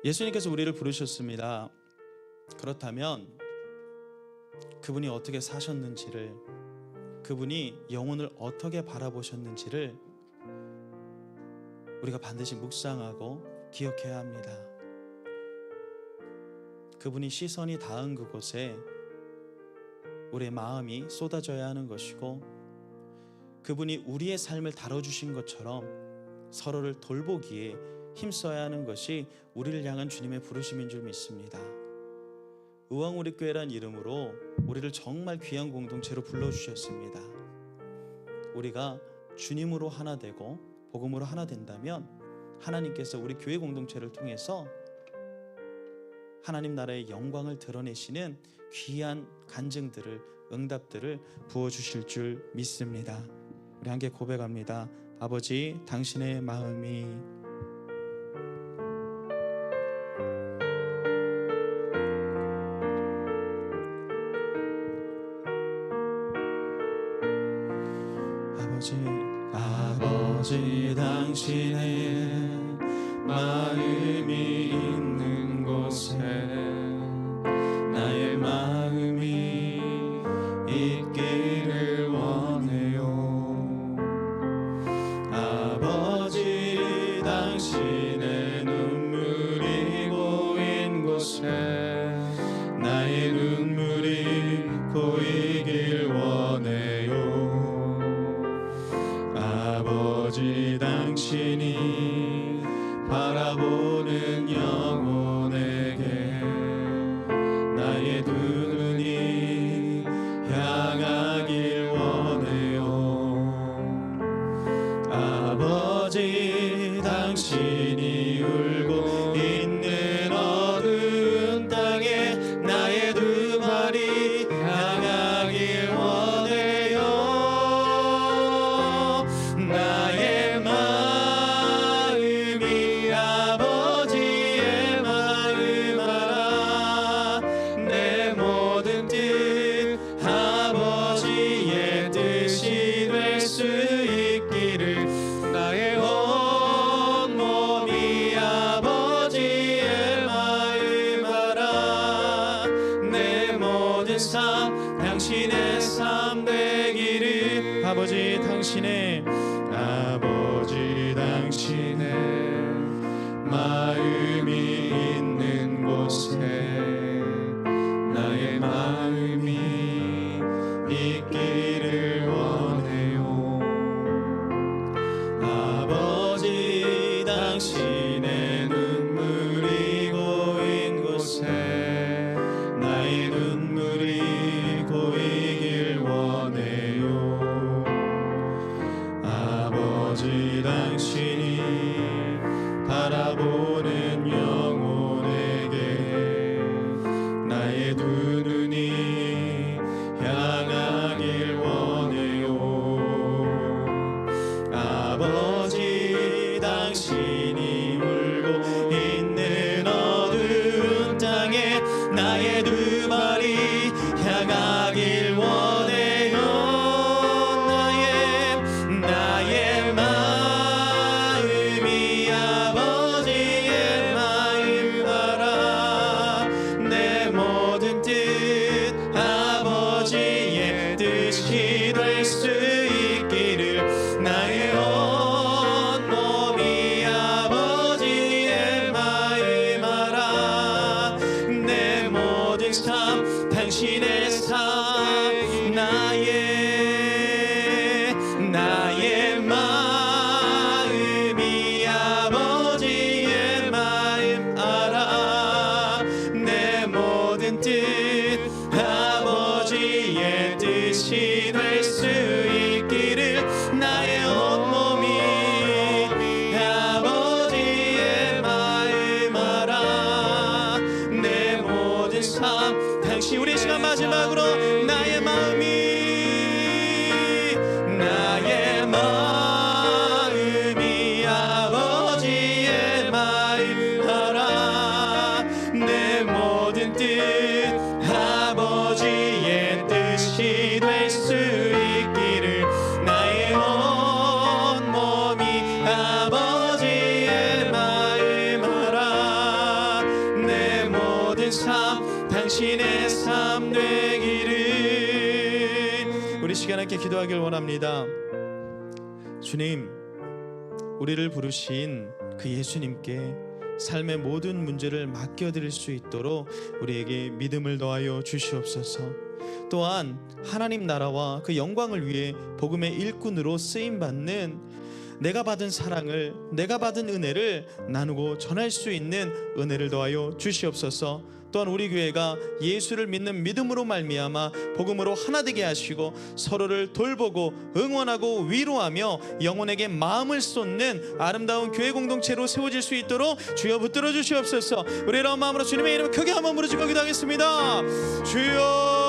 예수님께서 우리를 부르셨습니다. 그렇다면 그분이 어떻게 사셨는지를, 그분이 영혼을 어떻게 바라보셨는지를 우리가 반드시 묵상하고 기억해야 합니다. 그분이 시선이 닿은 그곳에 우리의 마음이 쏟아져야 하는 것이고, 그분이 우리의 삶을 다뤄주신 것처럼 서로를 돌보기에 힘써야 하는 것이 우리를 향한 주님의 부르심인 줄 믿습니다. 의왕우리교회란 이름으로 우리를 정말 귀한 공동체로 불러주셨습니다. 우리가 주님으로 하나 되고 복음으로 하나 된다면 하나님께서 우리 교회 공동체를 통해서 하나님 나라의 영광을 드러내시는 귀한 간증들을, 응답들을 부어주실 줄 믿습니다. 우리 함께 고백합니다. 아버지, 당신의 마음이 아버지, 당신의 마음이 있는 곳에 나의 마음이 있기를 원해요. 아버지, 당신의 눈물이 고인 곳에 나의 눈물이 고이길 원해요. 아버지, 당신이 바라보는 영혼에게 나의 두 눈이 향하길 원해요. 아버지, 당신이 울고 있는 어두운 땅에 나의 두 발이 향하길 원해요. 나의 마음이 아버지의 마음 알아. 내 모든 뜻 아버지의 뜻이 될 수 있기를. 나의 온 몸이 아버지의 마음 알아. 내 모든 삶 당신의 삶 되기를. 아버지, 당신의 마음이 있는 곳에 나의 마음이 있기를 원해요. 아버지, 당신의 눈물이 고인 곳에 나의 눈물이 고이길 원해요. 아버지, 당신이 바라보는 영혼에게 나의 두 눈이 향하길 원해요. 아버지, 당신이 울고 있는 어두운 땅에 나의 두 발이 향하길 원해요. 나의 마음이 아버지의 마음 알아. 내 모든 뜻 아버지의 뜻이 될 수 있기를. 나의 온 몸이 아버지의 마음 알아. 내 모든 삶 당신의 삶 나의 마음이 아버지의 마음 알아 내 모든 뜻 아버지의 뜻이 될 수 있기를 나의 온몸이 아버지의 마음 알아 내 모든 삶 당신 우리 시간 마지막으로 나의 마음이 아버지의 마음 알아 내 모든 뜻 아버지의 뜻이 될 수 있기를 나의 온몸이 아버지의 마음 알아 내 모든 삶 당신의 삶 되기를 우리 시간 함께 기도하길 원합니다. 주님, 우리를 부르신 그 예수님께 삶의 모든 문제를 맡겨드릴 수 있도록 우리에게 믿음을 더하여 주시옵소서. 또한 하나님 나라와 그 영광을 위해 복음의 일꾼으로 쓰임받는 내가 받은 사랑을 내가 받은 은혜를 나누고 전할 수 있는 은혜를 더하여 주시옵소서. 또한 우리 교회가 예수를 믿는 믿음으로 말미암아 복음으로 하나 되게 하시고 서로를 돌보고 응원하고 위로하며 영혼에게 마음을 쏟는 아름다운 교회 공동체로 세워질 수 있도록 주여 붙들어 주시옵소서. 우리 이런 마음으로 주님의 이름을 크게 한번 부르짖고 기도하겠습니다. 주여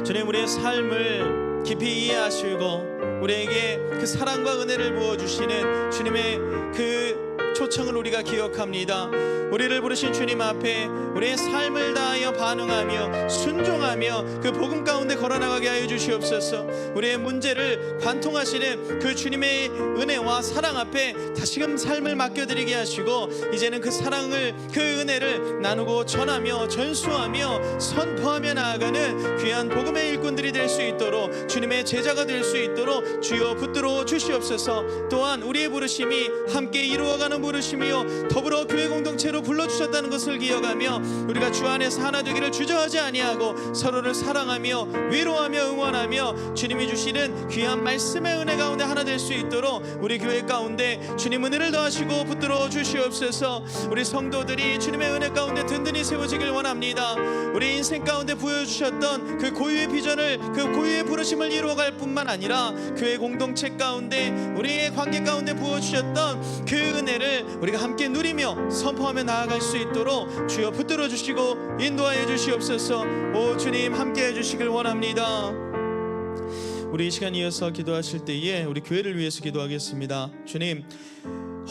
주님 우리의 삶을 깊이 이해하시고 우리에게 그 사랑과 은혜를 부어주시는 주님의 그 초청을 우리가 기억합니다. 우리를 부르신 주님 앞에 우리의 삶을 다하여 반응하며 순종하며 그 복음 가운데 걸어나가게 하여 주시옵소서. 우리의 문제를 관통하시는 그 주님의 은혜와 사랑 앞에 다시금 삶을 맡겨드리게 하시고 이제는 그 사랑을 그 은혜를 나누고 전하며 전수하며 선포하며 나아가는 귀한 복음의 일꾼들이 될 수 있도록 주님의 제자가 될 수 있도록 주여 붙들어 주시옵소서. 또한 우리의 부르심이 함께 이루어가는 부르심이요 더불어 교회 공동체로 불러주셨다는 것을 기억하며 우리가 주 안에서 하나 되기를 주저하지 아니하고 서로를 사랑하며 위로하며 응원하며 주님이 주시는 귀한 말씀의 은혜 가운데 하나 될 수 있도록 우리 교회 가운데 주님 은혜를 더하시고 붙들어 주시옵소서. 우리 성도들이 주님의 은혜 가운데 든든히 세워지길 원합니다. 우리 인생 가운데 보여주셨던 그 고유의 비전을 그 고유의 부르심을 이루어갈 뿐만 아니라 교회 공동체 가운데 우리의 관계 가운데 부어주셨던 그 은혜를 우리가 함께 누리며 선포하며 나아갈 수 있도록 주여 붙들어 주시고 인도하여 주시옵소서. 오 주님 함께 해주시길 원합니다. 우리 이 시간 이어서 기도하실 때에 우리 교회를 위해서 기도하겠습니다. 주님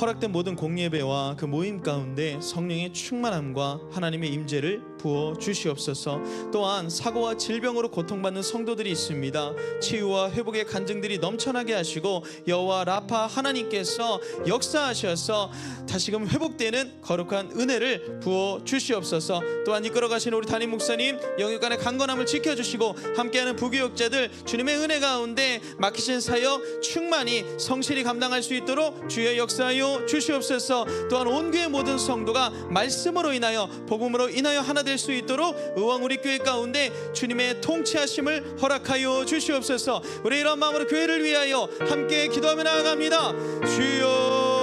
허락된 모든 공예배와 그 모임 가운데 성령의 충만함과 하나님의 임재를 부어 주시옵소서. 또한 사고와 질병으로 고통받는 성도들이 있습니다. 치유와 회복의 간증들이 넘쳐나게 하시고 여호와 라파 하나님께서 역사하셔서 다시금 회복되는 거룩한 은혜를 부어 주시옵소서. 또한 이끌어가시는 우리 담임 목사님 영육간의 강건함을 지켜주시고 함께하는 부교역자들 주님의 은혜 가운데 맡기신 사역 충만히 성실히 감당할 수 있도록 주여 역사하여 주시옵소서. 또한 온 교회 모든 성도가 말씀으로 인하여 복음으로 인하여 하나 될 수 있도록 의왕 우리 교회 가운데 주님의 통치하심을 허락하여 주시옵소서. 우리 이런 마음으로 교회를 위하여 함께 기도하며 나아갑니다. 주여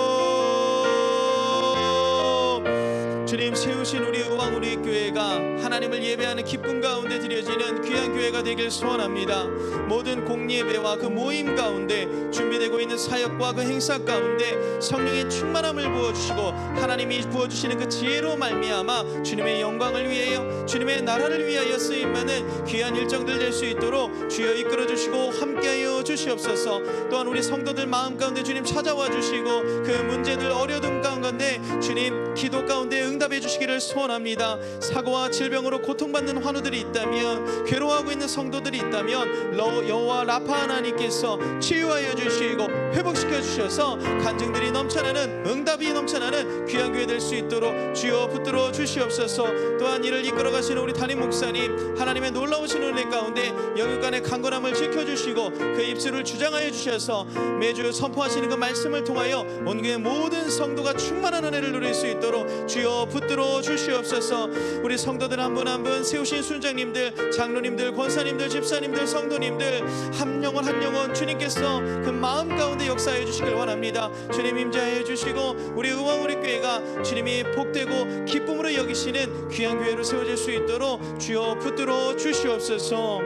주님 세우신 우리 의왕 우리 교회가 하나님을 예배하는 기쁨 가운데 드려지는 귀한 교회가 되길 소원합니다. 모든 공예배와 그 모임 가운데 준비되고 있는 사역과 그 행사 가운데 성령의 충만함을 부어주시고 하나님이 부어주시는 그 지혜로 말미암아 주님의 영광을 위하여 주님의 나라를 위하여 쓰임받는 귀한 일정들 될 수 있도록 주여 이끌어주시고 함께하여 주시옵소서. 또한 우리 성도들 마음 가운데 주님 찾아와 주시고 그 문제들 어려움 가운데 주님 기도 가운데 응답해 주시기를 소원합니다. 사고와 질병으로 고통받는 환우들이 있다면 괴로워하고 있는 성도들이 있다면 여호와 라파 하나님께서 치유하여 주시고 회복시켜 주셔서 간증들이 넘쳐나는 응답이 넘쳐나는 귀한 교회 될 수 있도록 주여 붙들어 주시옵소서. 또한 이를 이끌어 가시는 우리 담임 목사님 하나님의 놀라우신 은혜 가운데 영육간의 강건함을 지켜주시고 그 입술을 주장하여 주셔서 매주 선포하시는 그 말씀을 통하여 온 교회 모든 성도가 충만한 은혜를 누릴 수 있도록 주여 붙들어 주시옵소서. 우리 성도들 한 분 한 분 세우신 순장님들, 장로님들, 권사님들, 집사님들, 성도님들 한 영혼 한 영혼 주님께서 그 마음 가운데 역사해 주시길 원합니다. 주님 임재해 주시고 우리 의왕 우리 교회가 주님이 복되고 기쁨으로 여기시는 귀한 교회로 세워질 수 있도록 주여 붙들어 주시옵소서.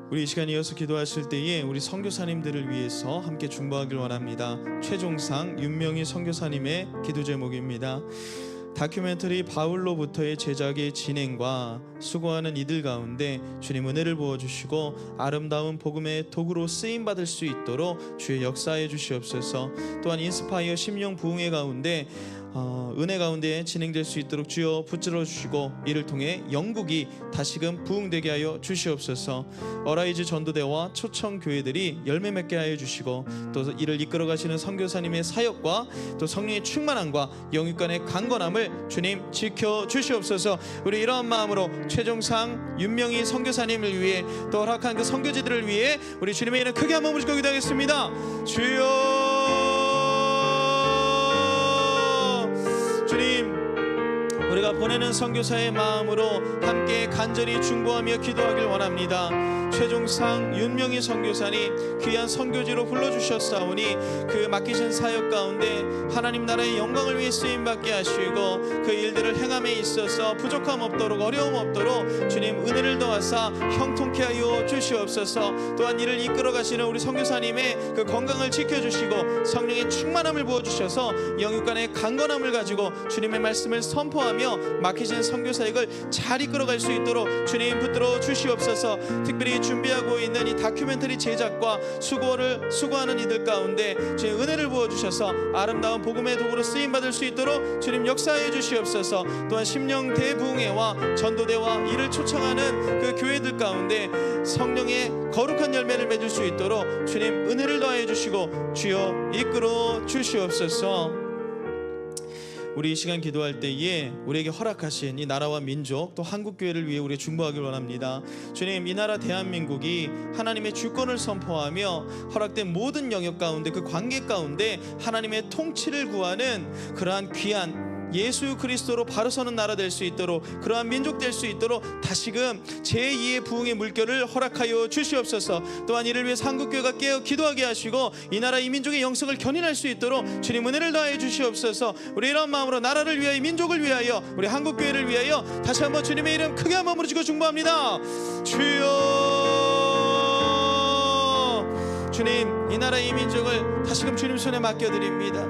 우리 이 시간 이어서 기도하실 때에 우리 선교사님들을 위해서 함께 중보하길 원합니다. 최종상 윤명희 선교사님의 기도 제목입니다. 다큐멘터리 바울로부터의 제작의 진행과 수고하는 이들 가운데 주님 은혜를 부어주시고 아름다운 복음의 도구로 쓰임받을 수 있도록 주의 역사해 주시옵소서. 또한 인스파이어 심령 부흥회 가운데 은혜 가운데 진행될 수 있도록 주여 붙들어 주시고 이를 통해 영국이 다시금 부흥되게 하여 주시옵소서. 어라이즈 전도대와 초청 교회들이 열매 맺게 하여 주시고 또 이를 이끌어 가시는 선교사님의 사역과 또 성령의 충만함과 영육간의 강건함을 주님 지켜 주시옵소서. 우리 이러한 마음으로 최종상 윤명희 선교사님을 위해 또 허락한 그 선교지들을 위해 우리 주님의 이름 크게 한번 부르시고 기도하겠습니다. 주여, 주님, 우리가 보내는 선교사의 마음으로 함께 간절히 중보하며 기도하길 원합니다. 최종상 윤명희 선교사님 귀한 선교지로 불러주셨사오니 그 맡기신 사역 가운데 하나님 나라의 영광을 위해 쓰임받게 하시고 그 일들을 행함에 있어서 부족함 없도록 어려움 없도록 주님 은혜를 더하사 형통케 하여 주시옵소서. 또한 이를 이끌어 가시는 우리 선교사님의 그 건강을 지켜주시고 성령의 충만함을 부어주셔서 영육간의 강건함을 가지고 주님의 말씀을 선포하며 맡기신 선교사역을 잘 이끌어갈 수 있도록 주님 붙들어 주시옵소서. 특별히 준비하고 있는 이 다큐멘터리 제작과 수고하는 이들 가운데 주님 은혜를 부어주셔서 아름다운 복음의 도구로 쓰임받을 수 있도록 주님 역사해 주시옵소서. 또한 심령 대부흥회와 전도대와 이를 초청하는 그 교회들 가운데 성령의 거룩한 열매를 맺을 수 있도록 주님 은혜를 더해 주시고 주여 이끌어 주시옵소서. 우리 이 시간 기도할 때에 우리에게 허락하신 이 나라와 민족 또 한국교회를 위해 우리 중보하길 원합니다. 주님, 이 나라 대한민국이 하나님의 주권을 선포하며 허락된 모든 영역 가운데 그 관계 가운데 하나님의 통치를 구하는 그러한 귀한 예수 그리스도로 바로 서는 나라 될 수 있도록 그러한 민족 될 수 있도록 다시금 제2의 부흥의 물결을 허락하여 주시옵소서. 또한 이를 위해 한국교회가 깨어 기도하게 하시고 이 나라 이 민족의 영성을 견인할 수 있도록 주님 은혜를 더하여 주시옵소서. 우리 이런 마음으로 나라를 위하여 민족을 위하여 우리 한국교회를 위하여 다시 한번 주님의 이름 크게 한번 부르시고 중보합니다. 주여, 주님 이 나라 이 민족을 다시금 주님 손에 맡겨드립니다.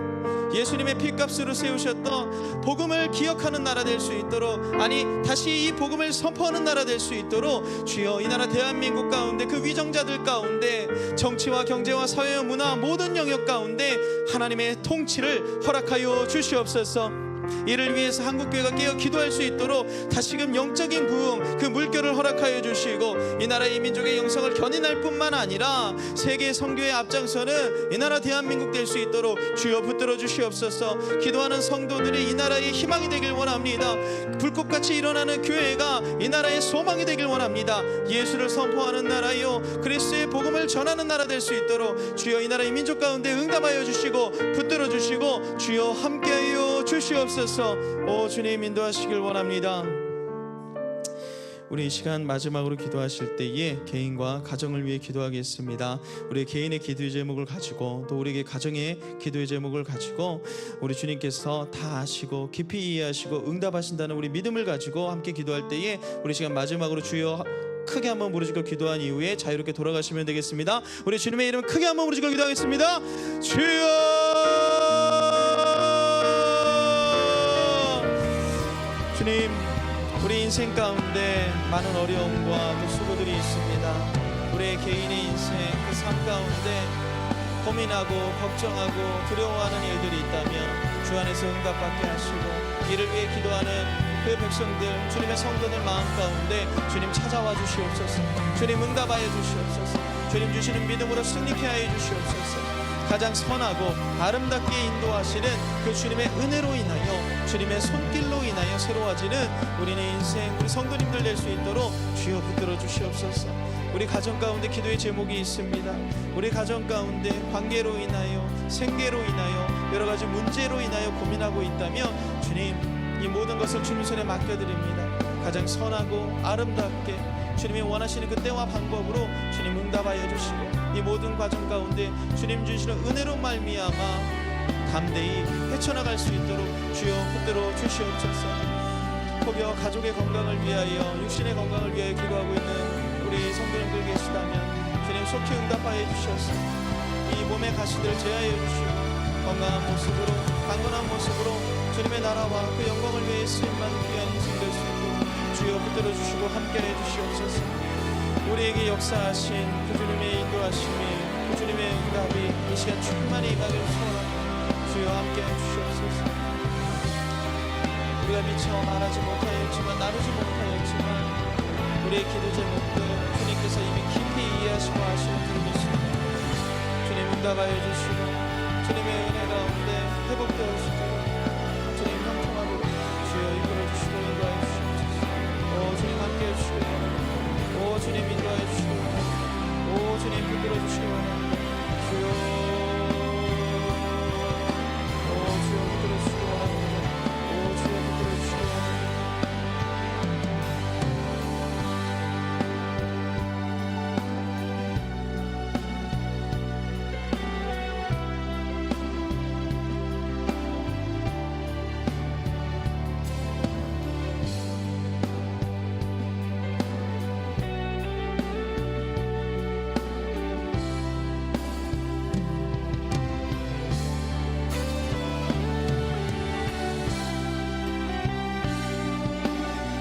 예수님의 피값으로 세우셨던 복음을 기억하는 나라 될 수 있도록, 아니 다시 이 복음을 선포하는 나라 될 수 있도록 주여 이 나라 대한민국 가운데 그 위정자들 가운데 정치와 경제와 사회와 문화 모든 영역 가운데 하나님의 통치를 허락하여 주시옵소서. 이를 위해서 한국교회가 깨어 기도할 수 있도록 다시금 영적인 부흥 그 물결을 허락하여 주시고 이 나라 이 민족의 영성을 견인할 뿐만 아니라 세계 선교의 앞장서는 이 나라 대한민국 될 수 있도록 주여 붙들어 주시옵소서. 기도하는 성도들이 이 나라의 희망이 되길 원합니다. 불꽃같이 일어나는 교회가 이 나라의 소망이 되길 원합니다. 예수를 선포하는 나라요 그리스도의 복음을 전하는 나라 될 수 있도록 주여 이 나라 이 민족 가운데 응답하여 주시고 붙들어 주시고 주여 함께하여 주시옵소서. 오 주님 인도하시길 원합니다. 우리 이 시간 마지막으로 기도하실 때에 개인과 가정을 위해 기도하겠습니다. 우리 개인의 기도의 제목을 가지고 또 우리에게 가정의 기도의 제목을 가지고 우리 주님께서 다 아시고 깊이 이해하시고 응답하신다는 우리 믿음을 가지고 함께 기도할 때에 우리 시간 마지막으로 주여 크게 한번 부르짖고 기도한 이후에 자유롭게 돌아가시면 되겠습니다. 우리 주님의 이름 크게 한번 부르짖고 기도하겠습니다. 주여, 주님 우리 인생 가운데 많은 어려움과 또 수고들이 있습니다. 우리의 개인의 인생 그 삶 가운데 고민하고 걱정하고 두려워하는 일들이 있다면 주 안에서 응답받게 하시고 이를 위해 기도하는 그 백성들 주님의 성도들 마음 가운데 주님 찾아와 주시옵소서. 주님 응답하여 주시옵소서. 주님 주시는 믿음으로 승리케 하여 주시옵소서. 가장 선하고 아름답게 인도하시는 그 주님의 은혜로 인하여 주님의 손길로 인하여 새로워지는 우리의 인생 우리 성도님들 될 수 있도록 주여 붙들어 주시옵소서. 우리 가정 가운데 기도의 제목이 있습니다. 우리 가정 가운데 관계로 인하여 생계로 인하여 여러 가지 문제로 인하여 고민하고 있다면 주님, 이 모든 것을 주님 손에 맡겨드립니다. 가장 선하고 아름답게 주님이 원하시는 그 때와 방법으로 주님 응답하여 주시고, 이 모든 과정 가운데 주님 주시는 은혜로 말미암아 담대히 헤쳐나갈 수 있도록 주여 붙들어 주시옵소서. 혹여 가족의 건강을 위하여, 육신의 건강을 위하여 기도하고 있는 우리 성도님들 계시다면 주님 속히 응답하여 주셔서 이 몸의 가시들을 제하여 주시고 건강한 모습으로, 강건한 모습으로 주님의 나라와 그 영광을 위해 쓰임받는 귀한 인생 될 수 있도록 주여 붙들어 주시고 함께해 주시옵소서. 우리에게 역사하신 그 주님의 인도하심이, 그 주님의 응답이 이 시간 충만히 임하길 소원합니다. 주여 함께해 주시옵소서. 우리가 미처 말하지 못하였지만, 나누지 못하였지만 우리의 기도 제목들 주님께서 이미 깊이 이해하시고 아시는 줄 믿습니다. 주님 응답하여 주시고 주님의 은혜가